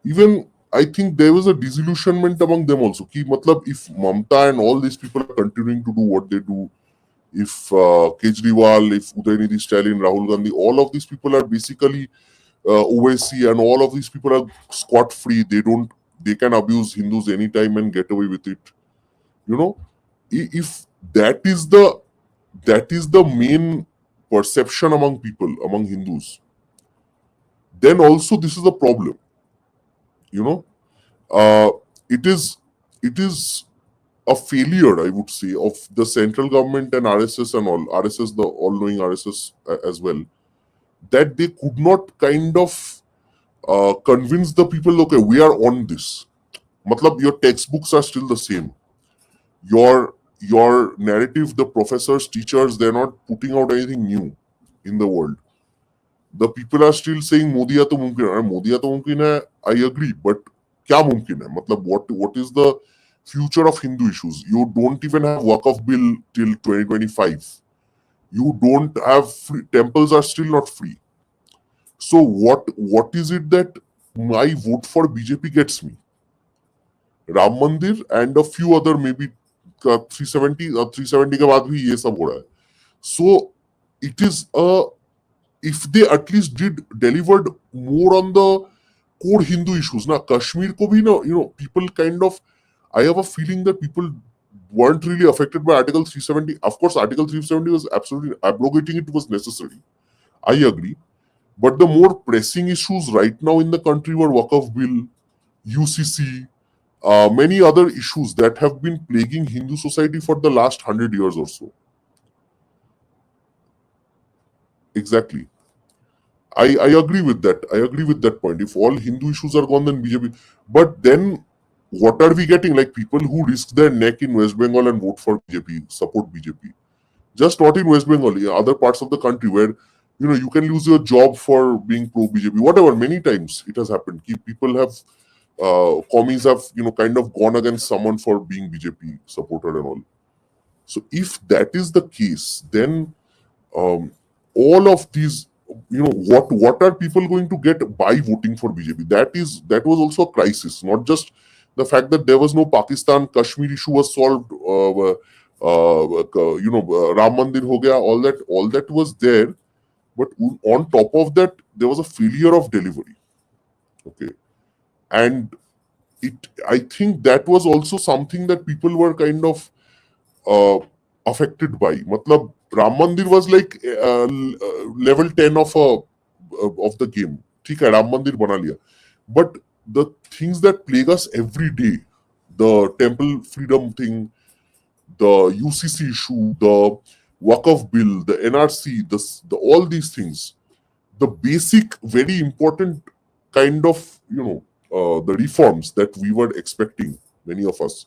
Even I think there was a disillusionment among them also. Ki, matlab, if Mamta and all these people are continuing to do what they do, if Kejriwal, if Udaynidhi Stalin, Rahul Gandhi, all of these people are basically OSC, and all of these people are scot free. They can abuse Hindus anytime and get away with it. You know, if that is the main perception among people, among Hindus, then also this is a problem. You know, uh, it is a failure, I would say, of the central government and RSS and all RSS, the all-knowing RSS as well, that they could not kind of convince the people, okay, we are on this. Matlab, your textbooks are still the same. Your narrative, the professors, teachers, they're not putting out anything new in the world. The people are still saying Modi hai to mumkin hai. Modi hai to mumkin hai, I agree, but kya mumkin hai? Matlab, what is the future of Hindu issues? You don't even have Waqf bill till 2025. You don't have temples are still not free. So what is it that my vote for BJP gets me? Ram Mandir and a few other, maybe 370 370 के बाद भी ये सब हो रहा है. So it is if they at least delivered more on the core Hindu issues. Now Kashmir ko bhi, people kind of, I have a feeling that people weren't really affected by Article 370. Of course, Article 370 was absolutely, abrogating it was necessary. I agree. But the more pressing issues right now in the country were Waqf bill, UCC, many other issues that have been plaguing Hindu society for the last 100 years or so. Exactly. I agree with that. I agree with that point. If all Hindu issues are gone, then BJP. But then what are we getting? Like people who risk their neck in West Bengal and vote for BJP, support BJP. Just not in West Bengal, in other parts of the country where you can lose your job for being pro BJP. Whatever, many times it has happened. People have commies have kind of gone against someone for being BJP supporter and all. So if that is the case, then all of these, what are people going to get by voting for BJP? That was also a crisis. Not just the fact that there was no Pakistan Kashmir issue was solved. Ram Mandir ho gaya. All that was there, but on top of that, there was a failure of delivery. Okay, and I think that was also something that people were kind of affected by. Matlab, Ram Mandir was like level 10 of the game. ठीक है, Ram Mandir बना लिया. But the things that plague us every day, the temple freedom thing, the UCC issue, the Waqf bill, the NRC, the all these things, the basic, very important kind of, the reforms that we were expecting, many of us,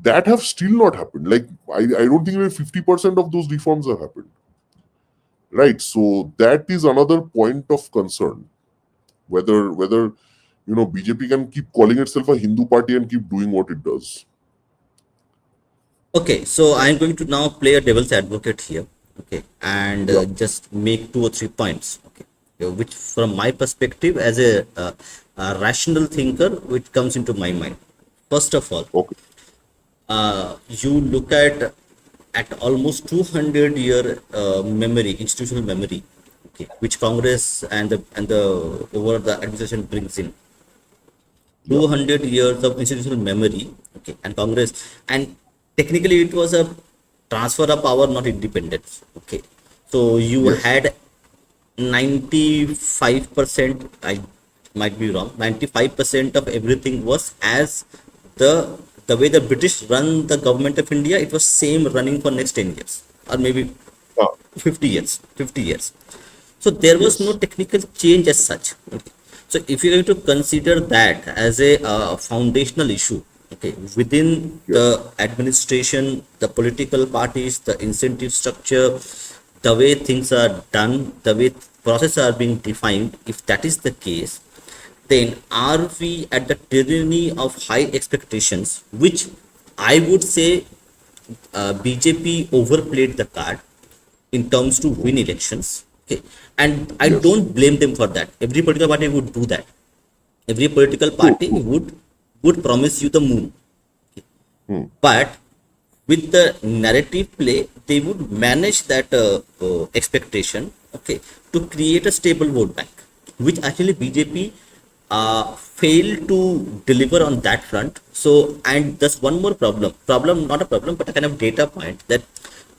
that have still not happened. Like, I don't think even 50% of those reforms have happened. Right. So that is another point of concern. Whether BJP can keep calling itself a Hindu party and keep doing what it does. Okay, so I'm going to now play a devil's advocate here, okay, and Yeah. just make 2 or 3 points, okay, which from my perspective as a rational thinker, which comes into my mind. First of all, Okay. you look at almost 200-year memory, institutional memory, okay, which Congress and the over the administration brings in. Yeah. 200 years of institutional memory, okay, and Congress, and technically it was a transfer of power, not independence, okay. So you Yes. had 95%, I might be wrong, 95% of everything was as the way the British run the government of India, it was same running for next 10 years or maybe Yeah. 50 years. So there was no Yes. technical change as such. Okay. So if you're going to consider that as a foundational issue, okay, within Yeah. the administration, the political parties, the incentive structure, the way things are done, the way processes are being defined, if that is the case, then are we at the tyranny of high expectations, which I would say BJP overplayed the card in terms to win elections. Okay, and I Yes. don't blame them for that. Every political party would do that. Every political True. party True. would promise you the moon, Hmm. but with the narrative play, they would manage that expectation, okay, to create a stable vote bank, which actually BJP failed to deliver on that front. So, and there's one more not a problem, but a kind of data point that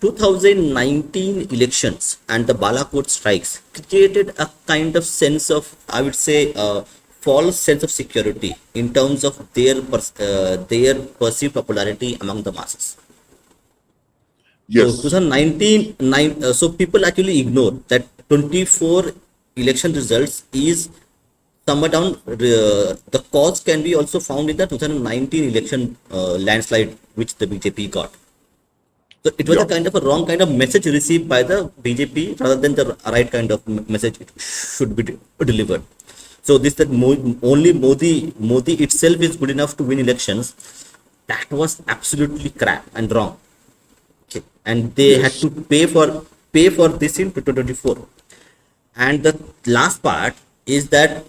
2019 elections and the Balakot strikes created a kind of sense of, I would say, false sense of security in terms of their perceived popularity among the masses. So Yes. 2019, so people actually ignore that 24 election results is somewhat down. The cause can be also found in the 2019 election landslide which the BJP got. So it was a Yeah. kind of a wrong kind of message received by the BJP rather than the right kind of message it should be delivered. So this that only Modi itself is good enough to win elections, that was absolutely crap and wrong. Okay, and they had Yes. to pay for this in 2024. And the last part is that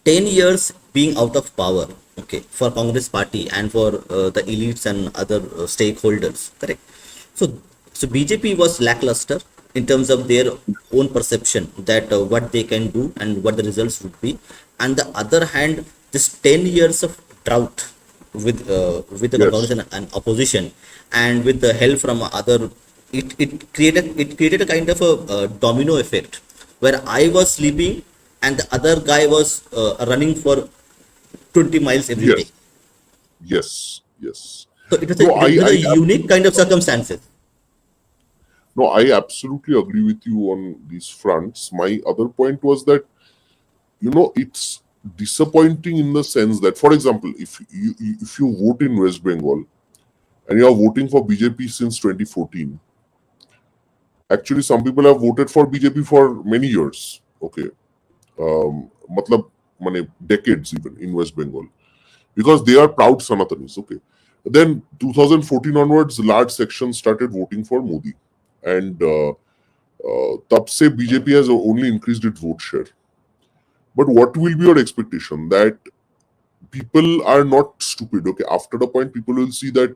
10 years being out of power, okay, for Congress party and for the elites and other stakeholders, correct. So BJP was lackluster in terms of their own perception that what they can do and what the results would be. And the other hand, this 10 years of drought with the Yes. Congress and opposition, and with the help from other, it created a kind of a domino effect where I was sleeping and the other guy was running for 20 miles every day. Yes. Yes. Yes. So it was No, it was a unique kind of circumstances. no, I absolutely agree with you on these fronts. My other point was that, it's disappointing in the sense that, for example, if you vote in West Bengal and you are voting for BJP since 2014, actually some people have voted for BJP for many years. Okay, matlab, mane decades even in West Bengal, because they are proud Sanatanis. Okay, then 2014 onwards, large sections started voting for Modi, and तब से BJP has only increased its vote share. But what will be your expectation? That people are not stupid. Okay, after the point, people will see that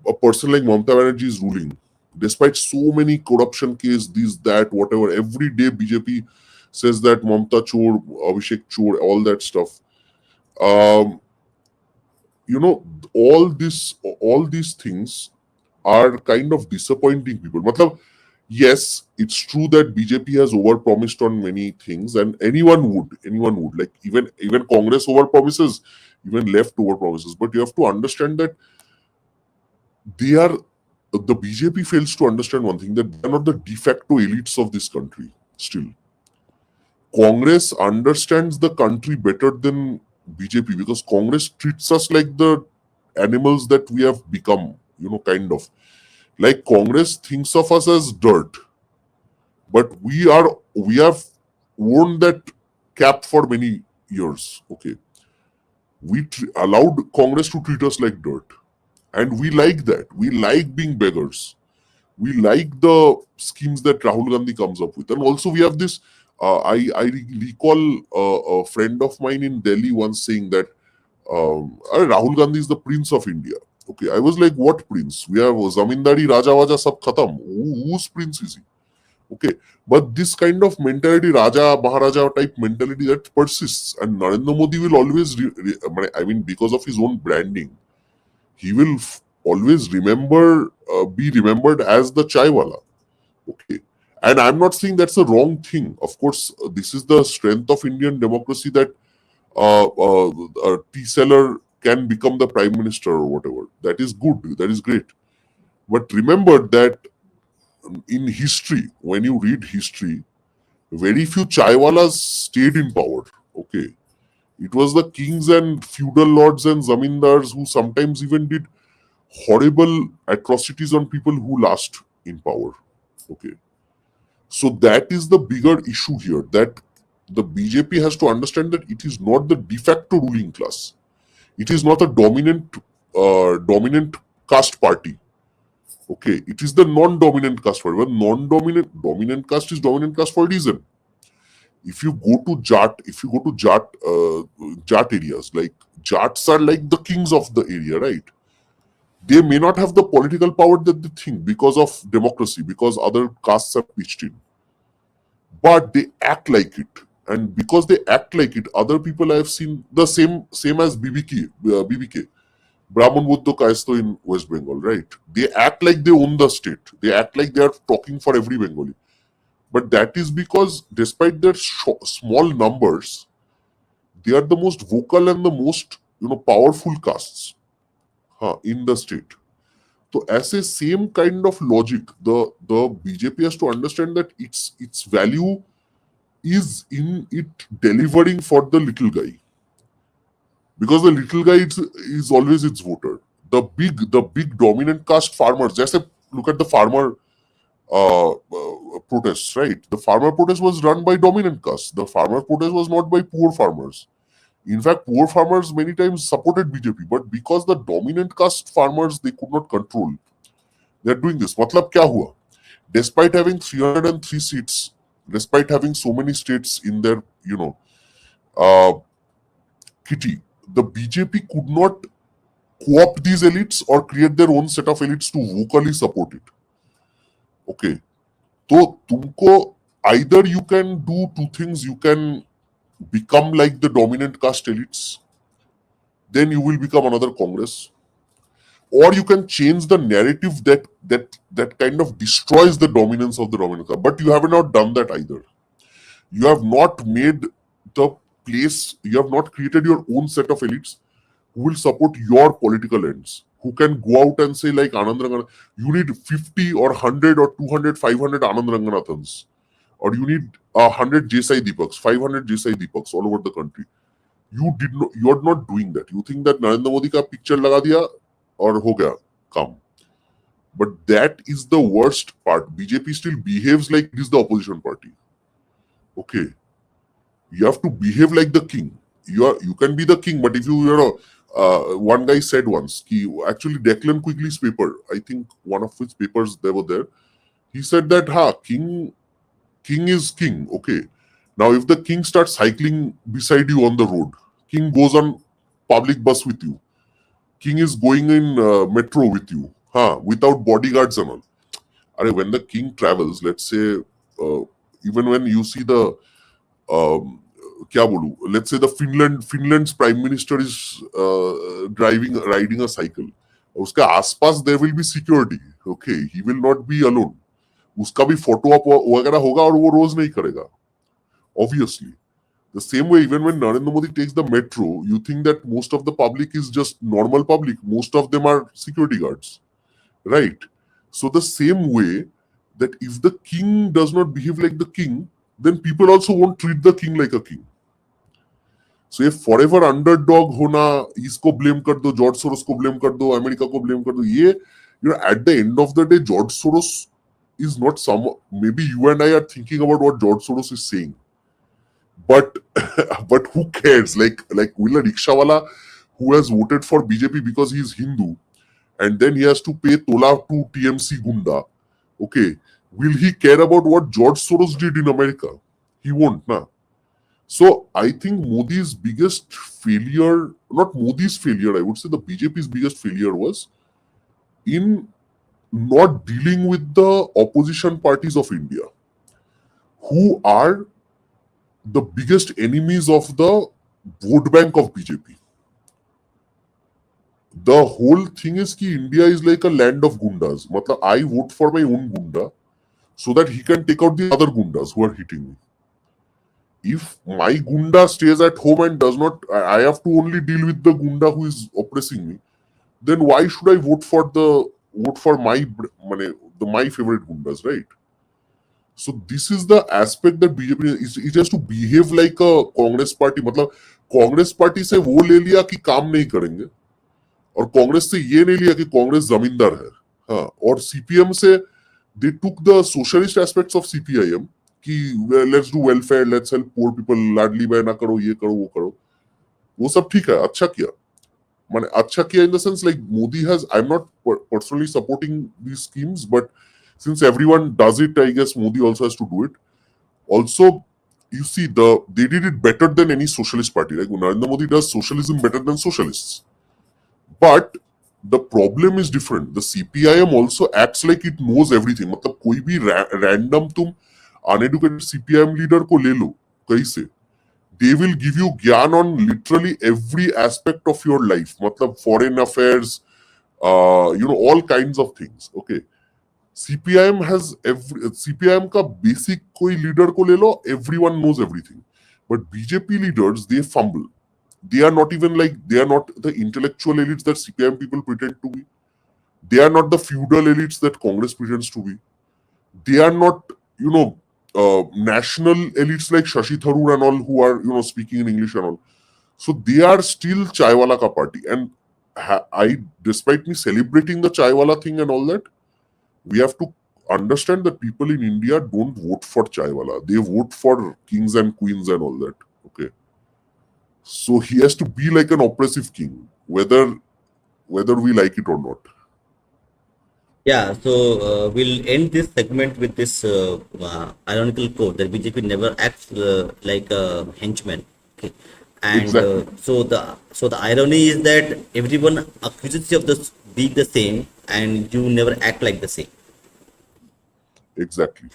a person like Mamata Banerjee is ruling, despite so many corruption case, this, that, whatever. Every day BJP says that Mamata Chor, Abhishek Chor, all that stuff. Um, you know, all these things are kind of disappointing people. Matlab, yes, it's true that BJP has overpromised on many things, and anyone would, like even Congress overpromises, even left overpromises. But you have to understand that the BJP fails to understand one thing, that they are not the de facto elites of this country. Still, Congress understands the country better than BJP, because Congress treats us like the animals that we have become, kind of. Like Congress thinks of us as dirt, but we have worn that cap for many years. Okay, we allowed Congress to treat us like dirt, and we like that. We like being beggars. We like the schemes that Rahul Gandhi comes up with, and also we have this. I recall a friend of mine in Delhi once saying that Rahul Gandhi is the Prince of India. Okay, I was like, what prince? We have Zamindari, Raja Vaja, sab khatam. Whose prince is he? Okay, but this kind of mentality, Raja, Maharaja type mentality, that persists, and Narendra Modi will always, because of his own branding, he will always be remembered as the chaiwala. Okay, and I'm not saying that's a wrong thing. Of course, this is the strength of Indian democracy, that a tea seller can become the prime minister or whatever. That is good. That is great. But remember that in history, when you read history, very few chaiwalas stayed in power. Okay, it was the kings and feudal lords and zamindars who sometimes even did horrible atrocities on people who last in power. Okay, so that is the bigger issue here, that the BJP has to understand that it is not the de facto ruling class. It is not a dominant caste party. Okay, it is the non-dominant caste party. But dominant caste is dominant caste for a reason. If you go to Jat areas, like Jats are like the kings of the area, right? They may not have the political power that they think because of democracy, because other castes have pitched in, but they act like it. And because they act like it, other people I have seen the same as BBK, Brahman Buddha Kaisto in West Bengal, right? They act like they own the state. They act like they are talking for every Bengali. But that is because, despite their small numbers, they are the most vocal and the most powerful castes in the state. So, as a same kind of logic, the BJP has to understand that its value is in it delivering for the little guy, because the little guy is always its voter. The big dominant caste farmers. Just look at the farmer protests, right? The farmer protest was run by dominant caste. The farmer protest was not by poor farmers. In fact, poor farmers many times supported BJP, but because the dominant caste farmers they could not control, they are doing this. Matlab kya hua? Despite having 303 seats, despite having so many states in their kitty, the BJP could not co-opt these elites or create their own set of elites to vocally support it. Okay, so tumko either you can do two things. You can become like the dominant caste elites, then you will become another Congress, or you can change the narrative that kind of destroys the dominance of the dominant caste. But you have not done that either. You have not made the place. You have not created your own set of elites who will support your political ends, who can go out and say like Anand Ranganath, you need 50 or 100 or 200, 500 Anand Ranganathans, or you need 100 Jesai Deepaks, 500 Jesai Deepaks all over the country. You are not doing that. You think that Narendra Modi ka picture laga diya or ho gaya, come. But that is the worst part. BJP still behaves like it is the opposition party. Okay, you have to behave like the king. You can be the king, but if one guy said once, actually Declan Quigley's paper, I think one of his papers they were there. He said that king is king. Okay, now if the king starts cycling beside you on the road, king goes on public bus with you, king is going in metro with you, without bodyguards and all. When the king travels, let's say, even when you see the क्या बोलूं, let's say the Finland's prime minister is riding a cycle. उसके आसपास there will be security. Okay, he will not be alone. उसका भी photo up वगैरह होगा और वो रोज नहीं करेगा. Obviously, the same way, even when Narendra Modi takes the metro, you think that most of the public is just normal public. Most of them are security guards, right? So the same way that if the king does not behave like the king, then people also won't treat the king like a king. So ये forever underdog होना, इसको blame कर दो, George Soros को blame कर दो, America को blame कर दो, ये, you know, at the end of the day, George Soros is not some. Maybe you and I are thinking about what George Soros is saying, but but who cares? Like will a rickshawala who has voted for BJP because he is Hindu, and then he has to pay tola to TMC Gunda, okay, will he care about what George Soros did in America? He won't, na. So I think Modi's biggest failure, not Modi's failure, I would say the BJP's biggest failure was in not dealing with the opposition parties of India, who are the biggest enemies of the vote bank of BJP. The whole thing is that India is like a land of gundas. Matlab, I vote for my own gunda so that he can take out the other gundas who are hitting me. If my gunda stays at home and does not, I have to only deal with the gunda who is oppressing me, then why should I vote for my favorite gundas, right? So this is the aspect that BJP is, it has to behave like a Congress party. मतलब Congress party से वो ले लिया कि काम नहीं करेंगे, और कांग्रेस से ये नहीं लिया कि कांग्रेस जमींदार है. हाँ, और सीपीएम से they took the socialist aspects of CPIM कि let's do welfare, let's help poor people, Ladli Behna करो, ये करो, वो करो, वो सब ठीक है, अच्छा किया. माने अच्छा किया in the sense like Modi has, I'm not personally supporting these schemes, but since everyone does it, I guess Modi also has to do it. Also, you see, they did it better than any socialist party. Like Narendra Modi does socialism better than socialists. But the problem is different. The CPIM also acts like it knows everything. मतलब कोई भी random तुम uneducated CPIM leader को ले लो कहीं से, they will give you ज्ञान on literally every aspect of your life. मतलब foreign affairs, all kinds of things. Okay. CPIM has CPIM का basic कोई leader को ले लो, everyone knows everything. But BJP leaders, they fumble. They are not even like, they are not the intellectual elites that CPIM people pretend to be. They are not the feudal elites that Congress pretends to be. They are not, national elites like Shashi Tharoor and all who are, speaking in English and all. So they are still Chaiwala ka party. And despite me celebrating the Chaiwala thing and all that, we have to understand that people in India don't vote for Chaiwala. They vote for kings and queens and all that. Okay. So he has to be like an oppressive king, whether we like it or not. Yeah, so we'll end this segment with this ironical quote that BJP never acts like a henchman. Okay, and Exactly. So the irony is that everyone accuses you of being the same, and you never act like the same. Exactly.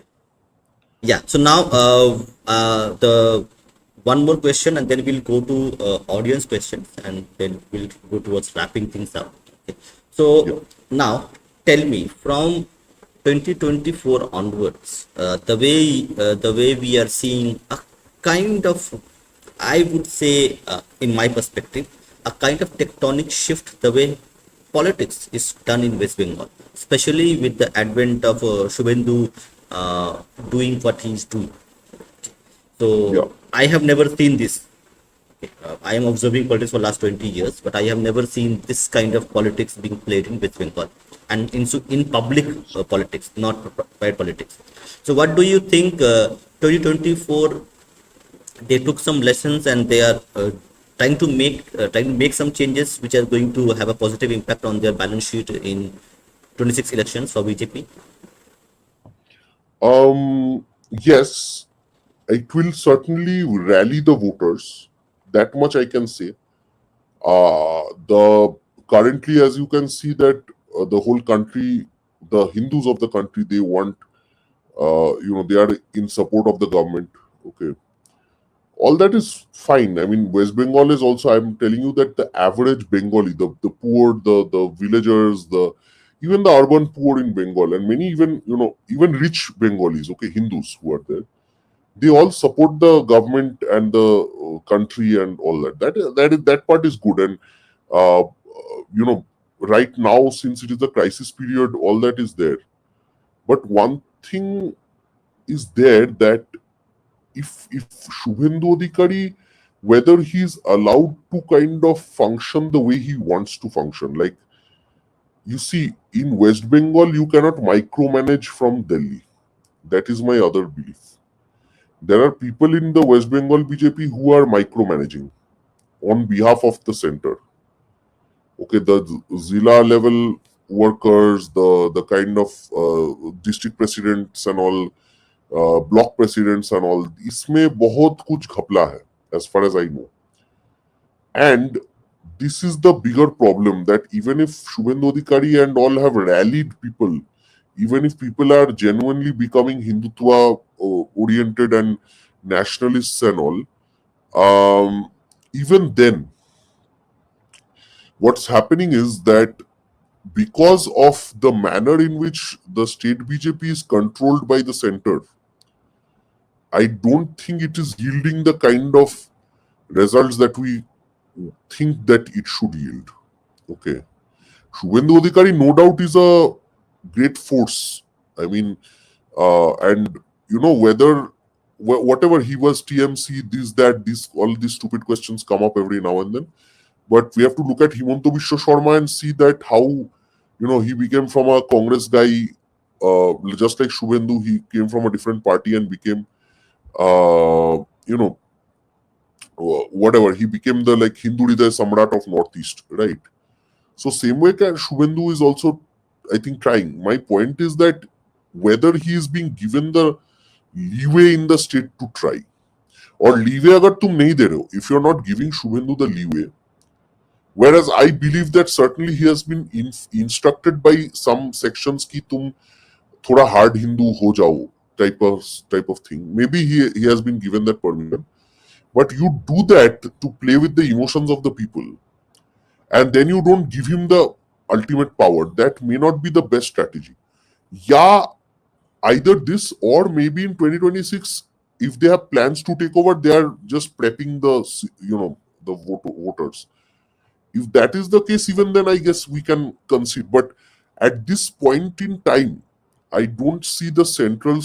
Yeah. So now the one more question, and then we'll go to audience questions, and then we'll go towards wrapping things up. Okay. So Yeah. now tell me, from 2024 onwards, the way we are seeing a kind of, I would say, in my perspective, a kind of tectonic shift the way politics is done in West Bengal, especially with the advent of Shubhendu doing what he's doing. So Yeah. I have never seen this. I am observing politics for last 20 years, but I have never seen this kind of politics being played in West Bengal, and in public politics, not private politics. So what do you think? 2024, they took some lessons, and they are trying to make some changes which are going to have a positive impact on their balance sheet in 26 elections for BJP. Yes, it will certainly rally the voters. That much I can say. The currently, as you can see, that the whole country, the Hindus of the country, they want, they are in support of the government. Okay, all that is fine. I mean, West Bengal is also, I'm telling you that the average Bengali, the poor, the villagers, the even the urban poor in Bengal, and many even, even rich Bengalis, okay, Hindus who are there, they all support the government and the country and all that. That part is good. And uh, right now, since it is a crisis period, all that is there. But one thing is there, that if Shubhendu Adhikari, whether he's allowed to kind of function the way he wants to function, like, you see, in West Bengal, you cannot micromanage from Delhi. That is my other belief. There are people in the West Bengal BJP who are micromanaging on behalf of the center. Okay, the Zilla level workers, the kind of district presidents and all, block presidents and all, इसमें बहुत कुछ घपला है, as far as I know. And this is the bigger problem, that even if Shubhendu Adhikari and all have rallied people, even if people are genuinely becoming Hindutva oriented and nationalists and all, even then, what's happening is that because of the manner in which the state BJP is controlled by the center, I don't think it is yielding the kind of results that we think that it should yield. Okay. Shubhendu Adhikari, no doubt, is a great force. I mean, and whatever he was, TMC, this, all these stupid questions come up every now and then. But we have to look at Himanta Biswa Sharma and see that how, he became from a Congress guy, just like Shubhendu, he came from a different party and became, whatever, he became the like Hindu Hriday Samrat of Northeast, right? So same way Shubhendu is also, I think, trying. My point is that whether he is being given the leeway in the state to try, or leeway agar tum nahi de rahe ho, if you're not giving Shubhendu the leeway, whereas I believe that certainly he has been instructed by some sections ki tum thoda hard Hindu ho jao, type of thing. Maybe he has been given that permission. But you do that to play with the emotions of the people, and then you don't give him the ultimate power. That may not be the best strategy. Yeah, either this, or maybe in 2026, if they have plans to take over, they are just prepping the voters. If that is the case, even then I guess we can concede. But at this point in time, I don't see the central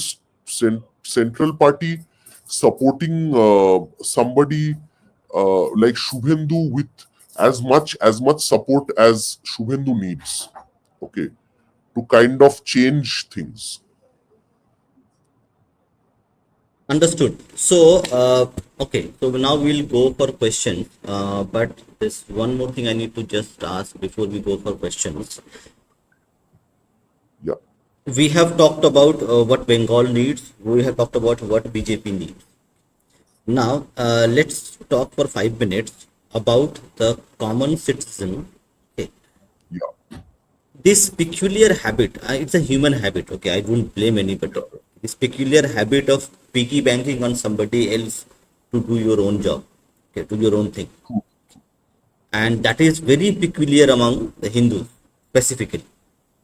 party supporting somebody like Shubhendu with as much support as Shubhendu needs. Okay, to kind of change things. Understood. So, okay. So now we'll go for questions. But there's one more thing I need to just ask before we go for questions. Yeah. We have talked about what Bengal needs. We have talked about what BJP needs. Now, let's talk for 5 minutes about the common citizen. Okay. Yeah. This peculiar habit, it's a human habit. Okay, I won't blame anybody. This peculiar habit of piggy banking on somebody else to do your own job, okay, to your own thing, and that is very peculiar among the Hindus specifically.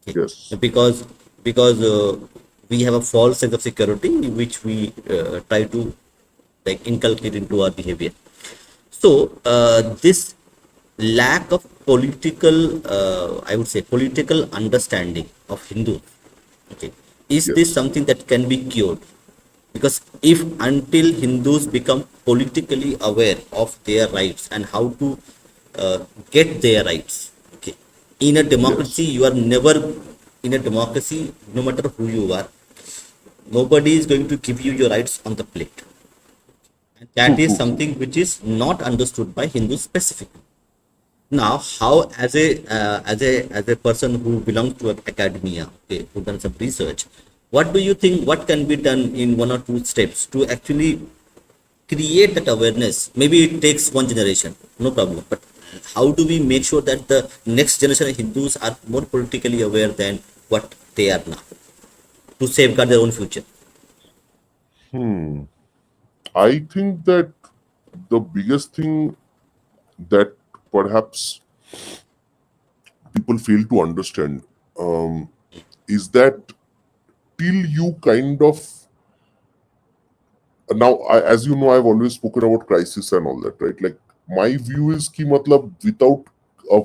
Okay. Yes. Because we have a false sense of security which we try to like inculcate into our behavior. So this lack of political, I would say, political understanding of Hindus. Okay, is this Yes. something that can be cured? Because if until Hindus become politically aware of their rights and how to get their rights, okay, in a democracy, Yes. you are never in a democracy, no matter who you are, nobody is going to give you your rights on the plate. And that True. is True. True. something which is not understood by Hindus specifically. Now, how as a person who belongs to academia, okay, who done some research, what do you think? What can be done in 1 or 2 steps to actually create that awareness? Maybe it takes one generation, no problem. But how do we make sure that the next generation of Hindus are more politically aware than what they are now to safeguard their own future? I think that the biggest thing that perhaps people fail to understand is that till you kind of now, as you know, I've always spoken about crisis and all that, right? Like my view is ki matlab without a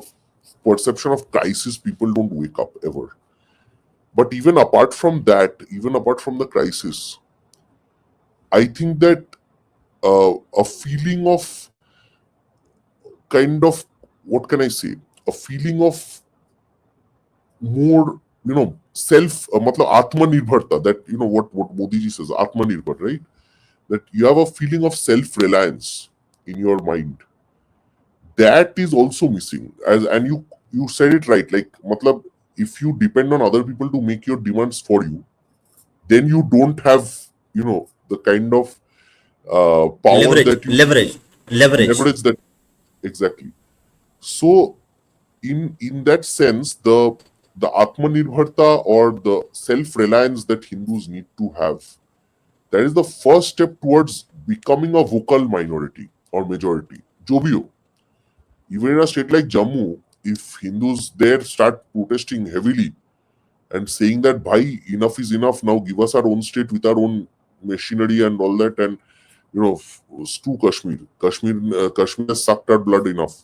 perception of crisis, people don't wake up ever. But even apart from that, even apart from the crisis, I think that a feeling of kind of, what can I say, a feeling of more, self, matlab Atmanirbharta, that, what Modi ji says, Atmanirbhar, right? That you have a feeling of self-reliance in your mind. That is also missing. And you said it right. Like, matlab, if you depend on other people to make your demands for you, then you don't have, the kind of power that you leverage that exactly. So, in that sense, the Atmanirbharta or the self-reliance that Hindus need to have, that is the first step towards becoming a vocal minority or majority. Jobio. Even in a state like Jammu, if Hindus there start protesting heavily and saying that, bhai, enough is enough, now give us our own state with our own machinery and all that, and screw Kashmir. Kashmir has sucked our blood enough.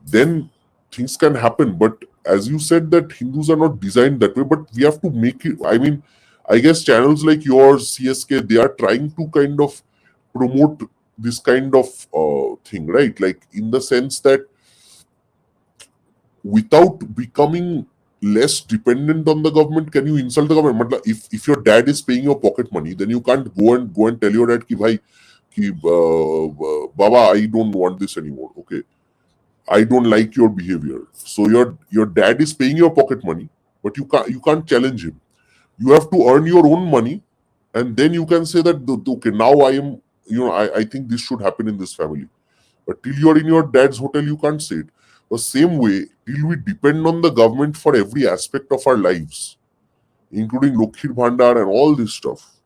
Then things can happen. But as you said, that Hindus are not designed that way, but we have to make it. I mean, I guess channels like yours, CSK, they are trying to kind of promote this kind of thing, right? Like in the sense that without becoming less dependent on the government, can you insult the government? If your dad is paying your pocket money, then you can't go and tell your dad ki bhai, Baba, I don't want this anymore. Okay, I don't like your behavior. So your dad is paying your pocket money, but you can't challenge him. You have to earn your own money, and then you can say that, okay, now I am, I think this should happen in this family. But till you're in your dad's hotel, you can't say it. The same way, till we depend on the government for every aspect of our lives, including Lokhir Bhandar and all this stuff,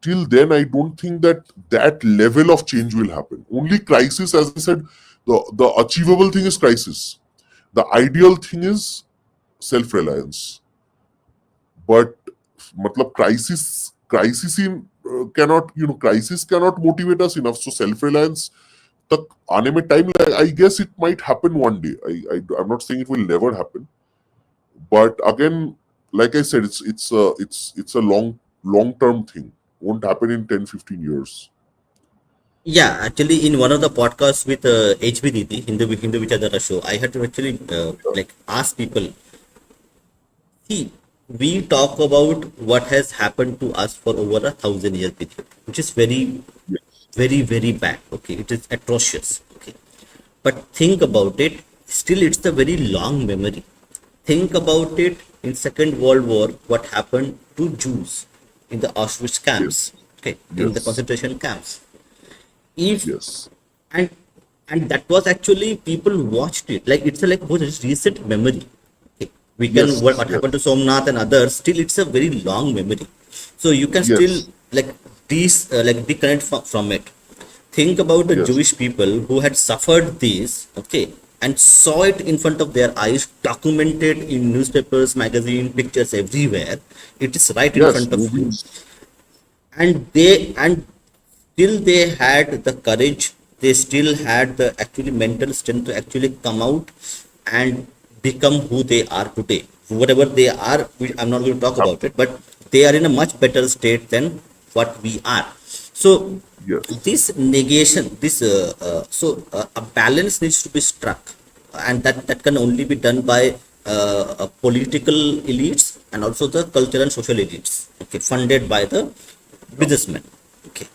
till then I don't think that level of change will happen. Only crisis, as I said, the achievable thing is crisis. The ideal thing is self-reliance. But matlab crisis cannot motivate us enough. So self-reliance tak aane mein time, I guess it might happen one day. I'm not saying it will never happen, but again, like I said, it's a long term thing. Won't happen in 10-15 years. Yeah, actually, in one of the podcasts with HB Didi, Hindu Vichadara show, I had to actually like ask people. See, we talk about what has happened to us for over 1,000 year period, which is very, very bad. Okay, it is atrocious. Okay, but think about it. Still, it's a very long memory. Think about it in Second World War. What happened to Jews in the Auschwitz camps? Okay, in the concentration camps. If and that was actually people watched it like it's a like recent memory. Okay. We can what happened to Somnath and others, still it's a very long memory, so you can still like these disconnect from it. Think about the Jewish people who had suffered this, okay, and saw it in front of their eyes, documented in newspapers, magazine, pictures everywhere. It is right in front of you, and still they had the courage, they still had the actually mental strength to actually come out and become who they are today. Whatever they are, I'm not going to talk about it, but they are in a much better state than what we are. So this negation, a balance needs to be struck, and that can only be done by political elites and also the cultural and social elites, okay, funded by the businessmen. Okay,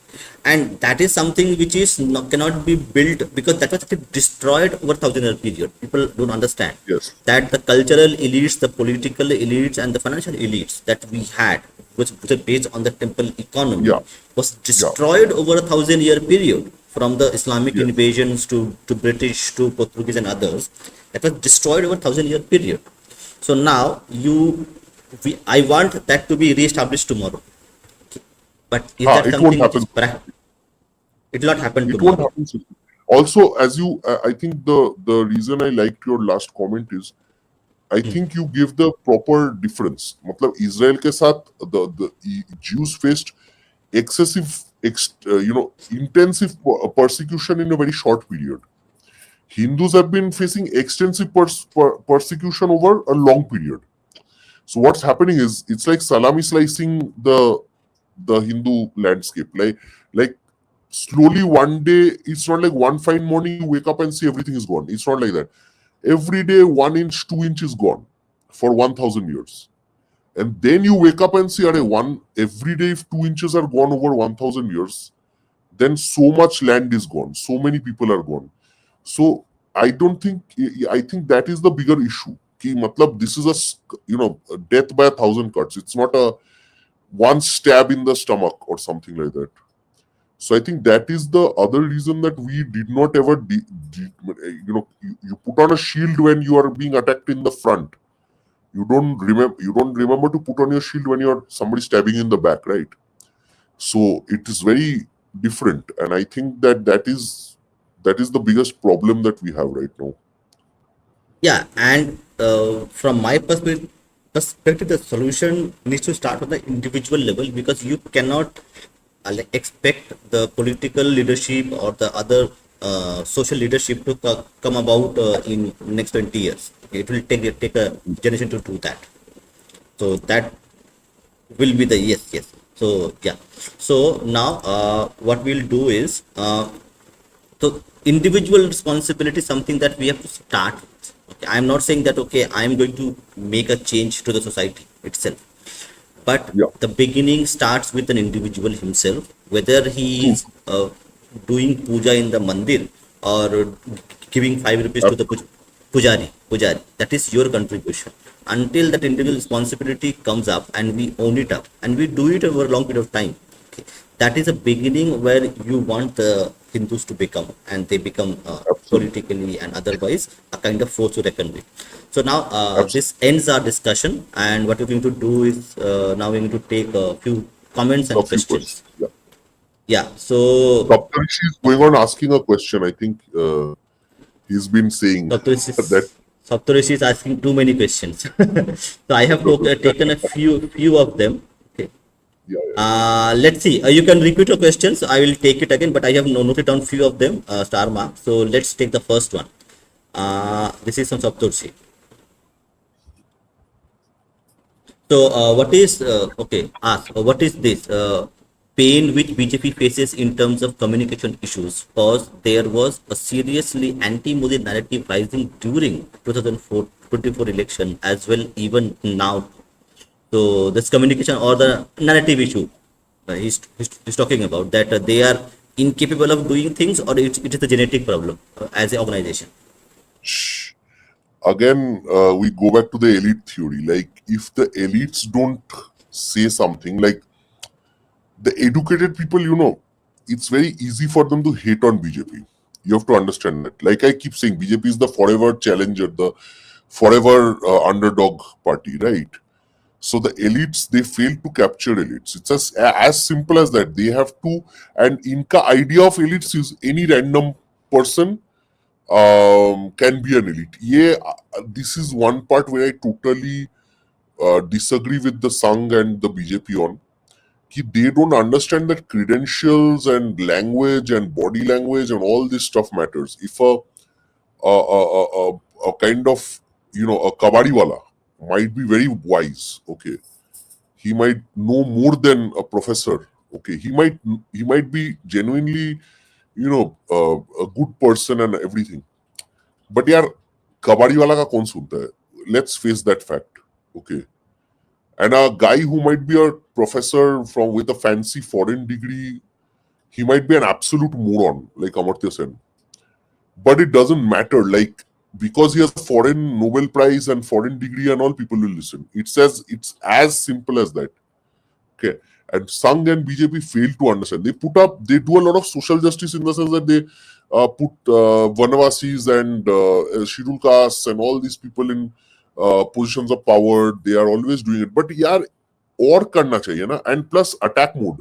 and that is something which is cannot be built, because that was destroyed over 1,000 year period. People don't understand that the cultural elites, the political elites, and the financial elites that we had, which were based on the temple economy, was destroyed over 1,000 year period, from the Islamic invasions to British to Portuguese and others. That was destroyed over 1,000 year period. So now I want that to be re-established tomorrow. But is that something which is It will not happen It won't tomorrow. happen. Also, as you, I think the reason I liked your last comment is, I think you give the proper difference. मतलब Israel के साथ the Jews faced excessive, intensive persecution in a very short period. Hindus have been facing extensive persecution over a long period. So what's happening is it's like salami slicing the Hindu landscape. Like slowly one day, it's not like one fine morning you wake up and see everything is gone. It's not like that. Every day 1 inch, 2 inches gone for 1,000 years. And then you wake up and see, every day if 2 inches are gone over 1,000 years, then so much land is gone, so many people are gone. So I don't think, I think that is the bigger issue. Ki, matlab, this is a death by 1,000 cuts. It's not a one stab in the stomach or something like that. So I think that is the other reason that we did not ever, you put on a shield when you are being attacked in the front. You don't remember to put on your shield when you're somebody stabbing in the back, right? So it is very different, and I think that is the biggest problem that we have right now. Yeah, and from my perspective, the solution needs to start on the individual level, because you cannot like expect the political leadership or the other social leadership to come about in next 20 years. Okay, it will take a generation to do that. So that will be the yes. So yeah. So now what we'll do is so individual responsibility is something that we have to start with. Okay, I'm not saying that okay, I'm going to make a change to the society itself, but Yeah, the beginning starts with an individual himself, whether he true. is doing puja in the mandir or giving 5 rupees to the pujari. That is your contribution. Until that individual responsibility comes up and we own it up and we do it over a long period of time, okay, that is a beginning where you want the Hindus to become, and they become Absolutely, politically and otherwise a kind of force to reckon with. So now absolutely. this ends our discussion, and what we're going to do is now we're going to take a few comments A and few questions. questions. Yeah. Yeah. So Saptarishi is going on asking a question. I think he's been saying Saptarishi that. is, Saptarishi is asking too many questions. So I have taken a few of them. Okay. Yeah, yeah. Let's see. You can repeat your questions. I will take it again, but I have noted down few of them, star mark. So let's take the first one. This is from Saptarishi. So, what is okay? Ask what is this pain which BJP faces in terms of communication issues? Because there was a seriously anti-Modi narrative rising during 2024 election as well, even now. So, this communication or the narrative issue he's talking about, that they are incapable of doing things, or it is a genetic problem as an organization. Shh. Again, we go back to the elite theory. Like, if the elites don't say something, like the educated people, it's very easy for them to hate on BJP. You have to understand that. Like I keep saying, BJP is the forever challenger, the forever underdog party, right? So the elites, they fail to capture elites. It's as simple as that. They have to, and Inca idea of elites is any random person can be an elite. Yeah, this is one part where I totally disagree with the Sangh and the BJP on. They don't understand that credentials and language and body language and all this stuff matters. If a kind of a kabadiwala might be very wise, okay, he might know more than a professor, okay, he might be genuinely a good person and everything, but यार kabadiwala का कौन सुनता है? Let's face that fact, okay. And a guy who might be a professor from with a fancy foreign degree, he might be an absolute moron like Amartya Sen. But it doesn't matter. Like, because he has a foreign Nobel Prize and foreign degree and all, people will listen. It's as simple as that. Okay. And Sangh and BJP fail to understand. They do a lot of social justice in the sense that they put Vanavasis and scheduled castes and all these people in positions of power. They are always doing it. But yaar, और करना चाहिए ना, and plus attack mode.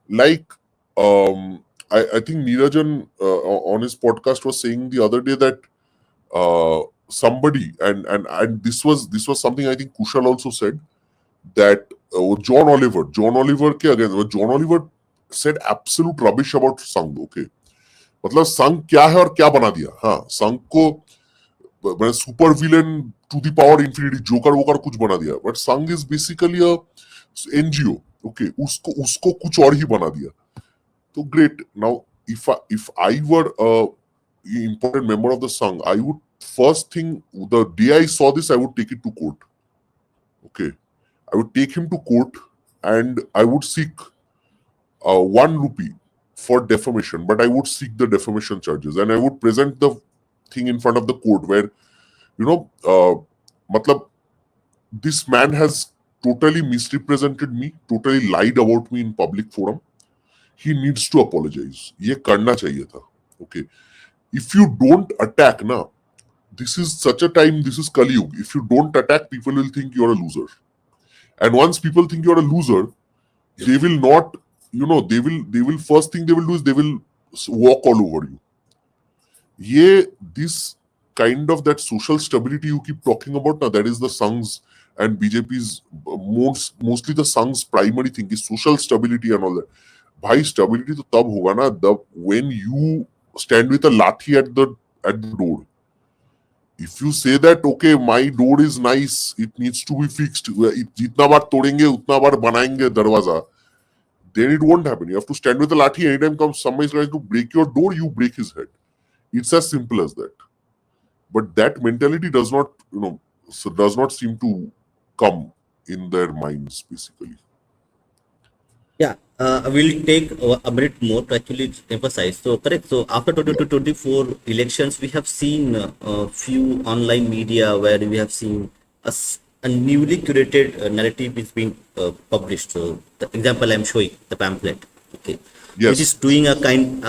Like I think Neerajan on his podcast was saying the other day that somebody and this was something I think Kushal also said, that John Oliver के against John Oliver said absolute rubbish about संघ. Okay, मतलब संघ क्या है और क्या बना दिया. हाँ, संघ को मैंने super villain to the power infinity joker वोकर कुछ बना दिया, but Sangh is basically a NGO. Okay, उसको कुछ और ही बना दिया. तो great. Now if I were a important member of the Sangh, I would first thing, the day I saw this, I would take it to court. Okay, I would take him to court and I would seek 1 rupee for defamation, but I would seek the defamation charges and I would present the thing in front of the court where, matlab, this man has totally misrepresented me, totally lied about me in public forum. He needs to apologize. ये करना चाहिए था. Okay, if you don't attack na, this is such a time, this is Kali Yuga. If you don't attack, people will think you're a loser, and once people think you're a loser, they will not, they will first thing they will do is they will walk all over you. This kind of that social stability you keep talking about now, that is the Sangh's and BJP's mostly the Sangh's primary thing is social stability and all that. भाई stability तो तब होगा ना when you stand with a lathi at the door. If you say that okay, my door is nice, it needs to be fixed, जितना बार तोड़ेंगे उतना बार बनाएंगे दरवाजा, then it won't happen. You have to stand with a lathi. Anytime comes somebody is trying to break your door, you break his head. It's as simple as that. But that mentality does not seem to come in their minds basically. Yeah, we'll take a minute more to actually emphasize. So, correct. So, after 2024 elections, we have seen a few online media where we have seen a newly curated narrative is being published. So, the example I'm showing, the pamphlet, okay, Yes. which is doing a kind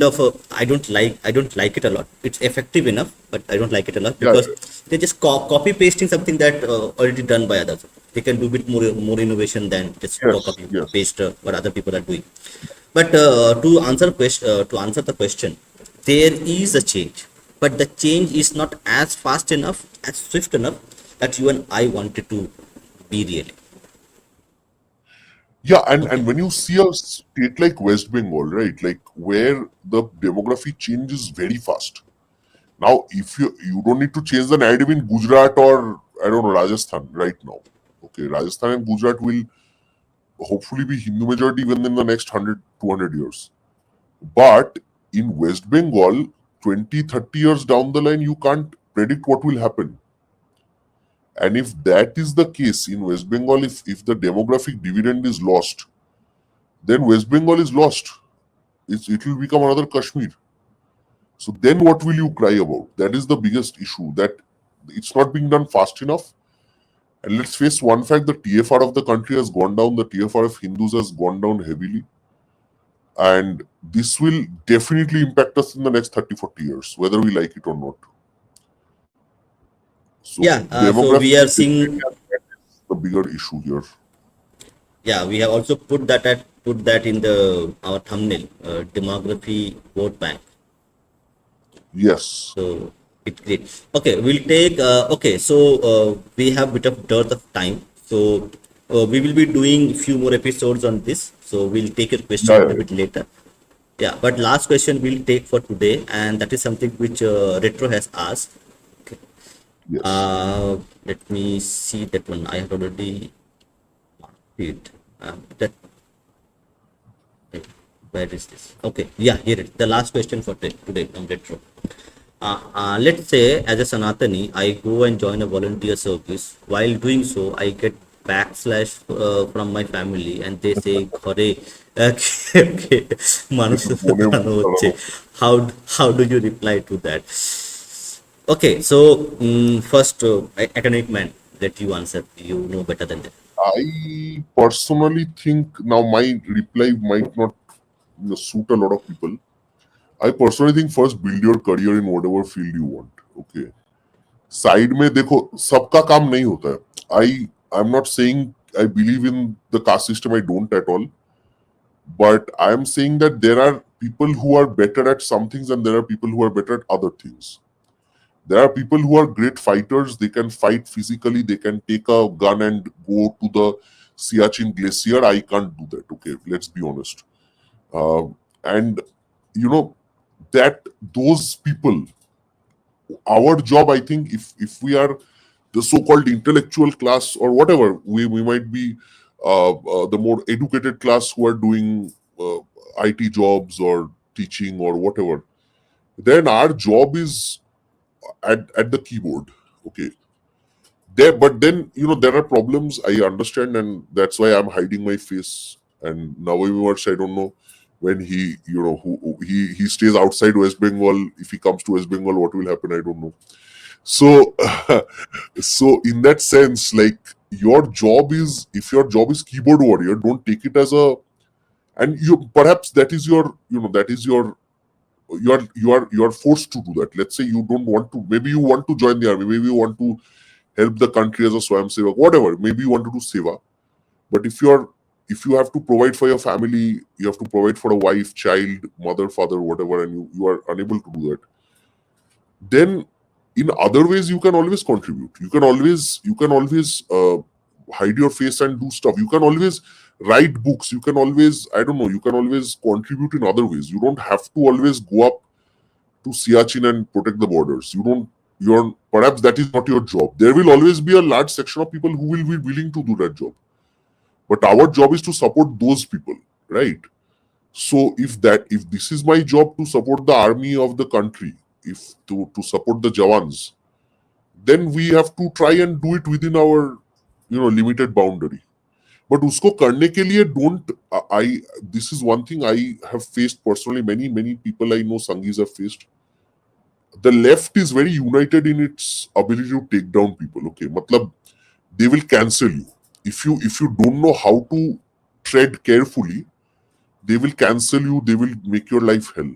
of I don't like it a lot. It's effective enough, but I don't like it a lot because they're just copy pasting something that already done by others. They can do a bit more innovation than just copy paste what other people are doing. But to answer the question, there is a change, but the change is not as fast enough, as swift enough that you and I wanted to be really. Yeah, and when you see a state like West Bengal, right, like where the demography changes very fast. Now, if you don't need to change the narrative in Gujarat or I don't know Rajasthan right now. Okay, Rajasthan and Gujarat will hopefully be Hindu majority even in the next 100, 200 years. But in West Bengal, 20, 30 years down the line, you can't predict what will happen. And if that is the case in West Bengal, if the demographic dividend is lost, then West Bengal is lost. It will become another Kashmir. So then what will you cry about? That is the biggest issue, that it's not being done fast enough. And let's face one fact, the TFR of the country has gone down, the TFR of Hindus has gone down heavily. And this will definitely impact us in the next 30, 40 years, whether we like it or not. So so we are seeing the bigger issue here. Yeah, we have also put that in our thumbnail, demography vote bank. Yes. So it's great. Okay, we'll take. So we have a bit of dearth of time. So we will be doing a few more episodes on this. So we'll take your question a bit later. Yeah, but last question we'll take for today, and that is something which Retro has asked. Okay. Yes. Let me see that one. I have already marked it. Where is this? Okay, yeah, here it is. The last question for today from Retro. Let's say as a Sanatani, I go and join a volunteer service. While doing so, I get backslash from my family, and they say, "Khore, okay, how do you reply to that?" Okay, so first, AcademicMAN, let you answer. You know better than that. I personally think now my reply might not suit a lot of people. I personally think first build your career in whatever field you want. Okay. Side में देखो सबका काम नहीं होता है. I'm not saying I believe in the caste system. I don't at all. But I am saying that there are people who are better at some things and there are people who are better at other things. There are people who are great fighters. They can fight physically. They can take a gun and go to the Siachen Glacier. I can't do that. Okay, let's be honest. And you know that those people, our job, I think, if we are the so-called intellectual class or whatever, we might be the more educated class who are doing IT jobs or teaching or whatever. Then our job is at the keyboard. Okay, there, but then there are problems. I understand, and that's why I'm hiding my face. And November, I don't know when he he stays outside West Bengal. If he comes to West Bengal, what will happen? I don't know. So so in that sense, like, your job is, if your job is keyboard warrior, don't take it as a, and you perhaps that is your, that is your, you are forced to do that. Let's say you don't want to, maybe you want to join the army, maybe you want to help the country as a Swayam Sevak, whatever, maybe you want to do seva. But if you have to provide for your family, you have to provide for a wife, child, mother, father, whatever, and you are unable to do that, then in other ways you can always contribute. You can always hide your face and do stuff. You can always write books. You can always, I don't know, you can always contribute in other ways. You don't have to always go up to Siachen and protect the borders. You're perhaps that is not your job. There will always be a large section of people who will be willing to do that job. But our job is to support those people, right? So if this is my job, to support the army of the country, if to support the Jawans, then we have to try and do it within our limited boundary. But usko karne ke liye I this is one thing I have faced personally. Many people I know, Sanghis, have faced. The left is very united in its ability to take down people. Okay, matlab, they will cancel you if you don't know how to tread carefully. They will cancel you. They will make your life hell.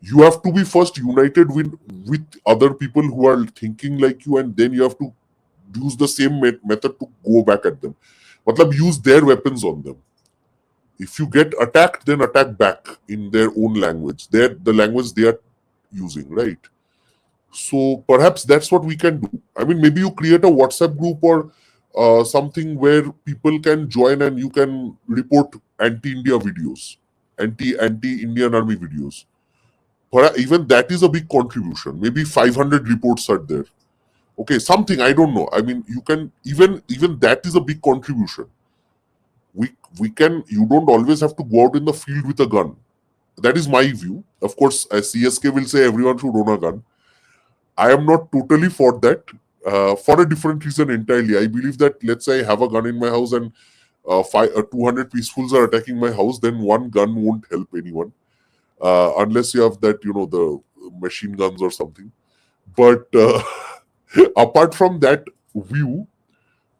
You have to be first united with other people who are thinking like you, and then you have to use the same method to go back at them. Matlab, use their weapons on them. If you get attacked, then attack back in their own language, the language they are using, right? So perhaps that's what we can do. I mean, maybe you create a WhatsApp group or something where people can join and you can report anti-India videos, anti-Indian army videos. Even that is a big contribution. Maybe 500 reports are there. Okay, something, I don't know. I mean, you can even that is a big contribution. We can. You don't always have to go out in the field with a gun. That is my view. Of course, as CSK will say, everyone should own a gun. I am not totally for that. For a different reason entirely. I believe that, let's say I have a gun in my house and 200 peacefuls are attacking my house, then one gun won't help anyone. Unless you have that, the machine guns or something. But apart from that view,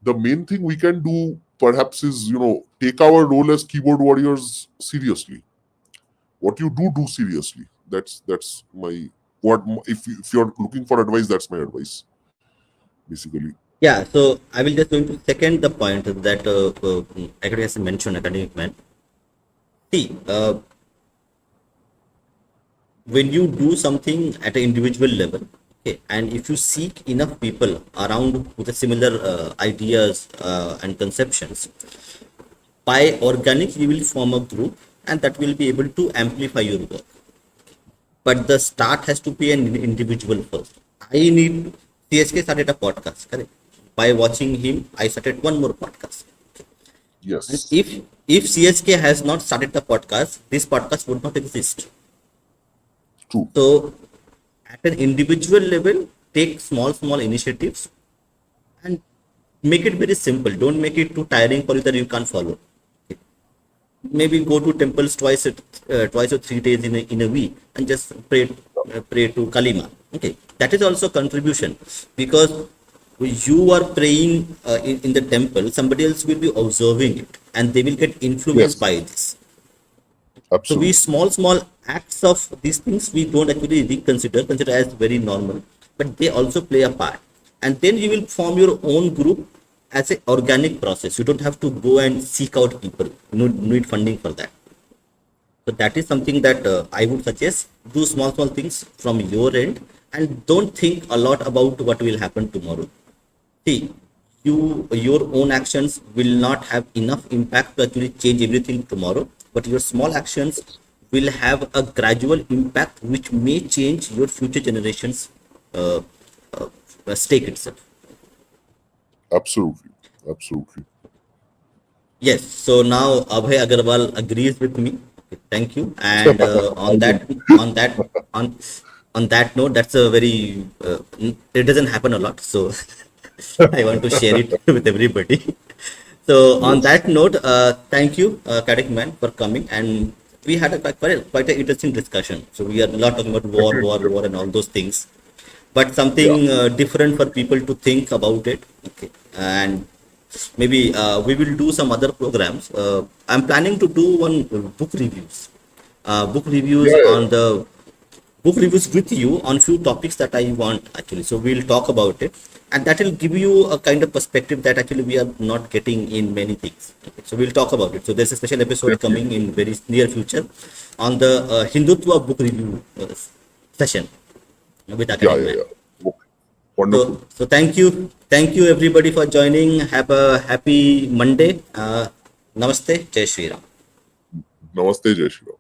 the main thing we can do perhaps is, take our role as keyboard warriors seriously. What you do seriously. That's my, what if you're looking for advice, that's my advice, basically. Yeah, so I will just going to second the point that Academic has mentioned, AcademicMAN. See, when you do something at an individual level, okay, and if you seek enough people around with a similar ideas and conceptions, by organic you will form a group, and that will be able to amplify your work. But the start has to be an individual first. CSK started a podcast, correct? By watching him, I started one more podcast. Yes. And if CSK has not started the podcast, this podcast would not exist. True. So at an individual level, take small initiatives and make it very simple. Don't make it too tiring for you that you can't follow. Okay. Maybe go to temples twice or 3 days in a week and just pray to Kalima. Okay, that is also contribution, because you are praying in the temple, somebody else will be observing it and they will get influenced by this. Absolutely. So small acts of these things we don't actually consider as very normal, but they also play a part. And then you will form your own group as an organic process. You don't have to go and seek out people. You don't need funding for that. So that is something that I would suggest. Do small things from your end, and don't think a lot about what will happen tomorrow. See, your own actions will not have enough impact to actually change everything tomorrow, but your small actions will have a gradual impact which may change your future generations uh, stake itself. Absolutely. Absolutely. Yes, so now Abhay Agarwal agrees with me. Okay, thank you. And I do. on on that note, that's a very it doesn't happen a lot, so I want to share it with everybody. So on Yes. that note, thank you, Man, for coming, and we had a quite an interesting discussion. So we are not talking about Definitely. war, and all those things, but Yeah. something different for people to think about it. Okay, and maybe we will do some other programs. I'm planning to do one book Yeah. reviews Yeah. on the book reviews with you on few topics that I want actually. So we'll talk about it, and that will give you a kind of perspective that actually we are not getting in many things. Okay, so we'll talk about it. So there's a special episode coming Definitely. in very near future on the Hindutva book review session with Yeah. Academic Yeah. Man. Yeah. Okay. Wonderful. So thank you everybody for joining. Have a happy Monday. Namaste, Jai Shri Ram. Namaste, Jai Shri Ram.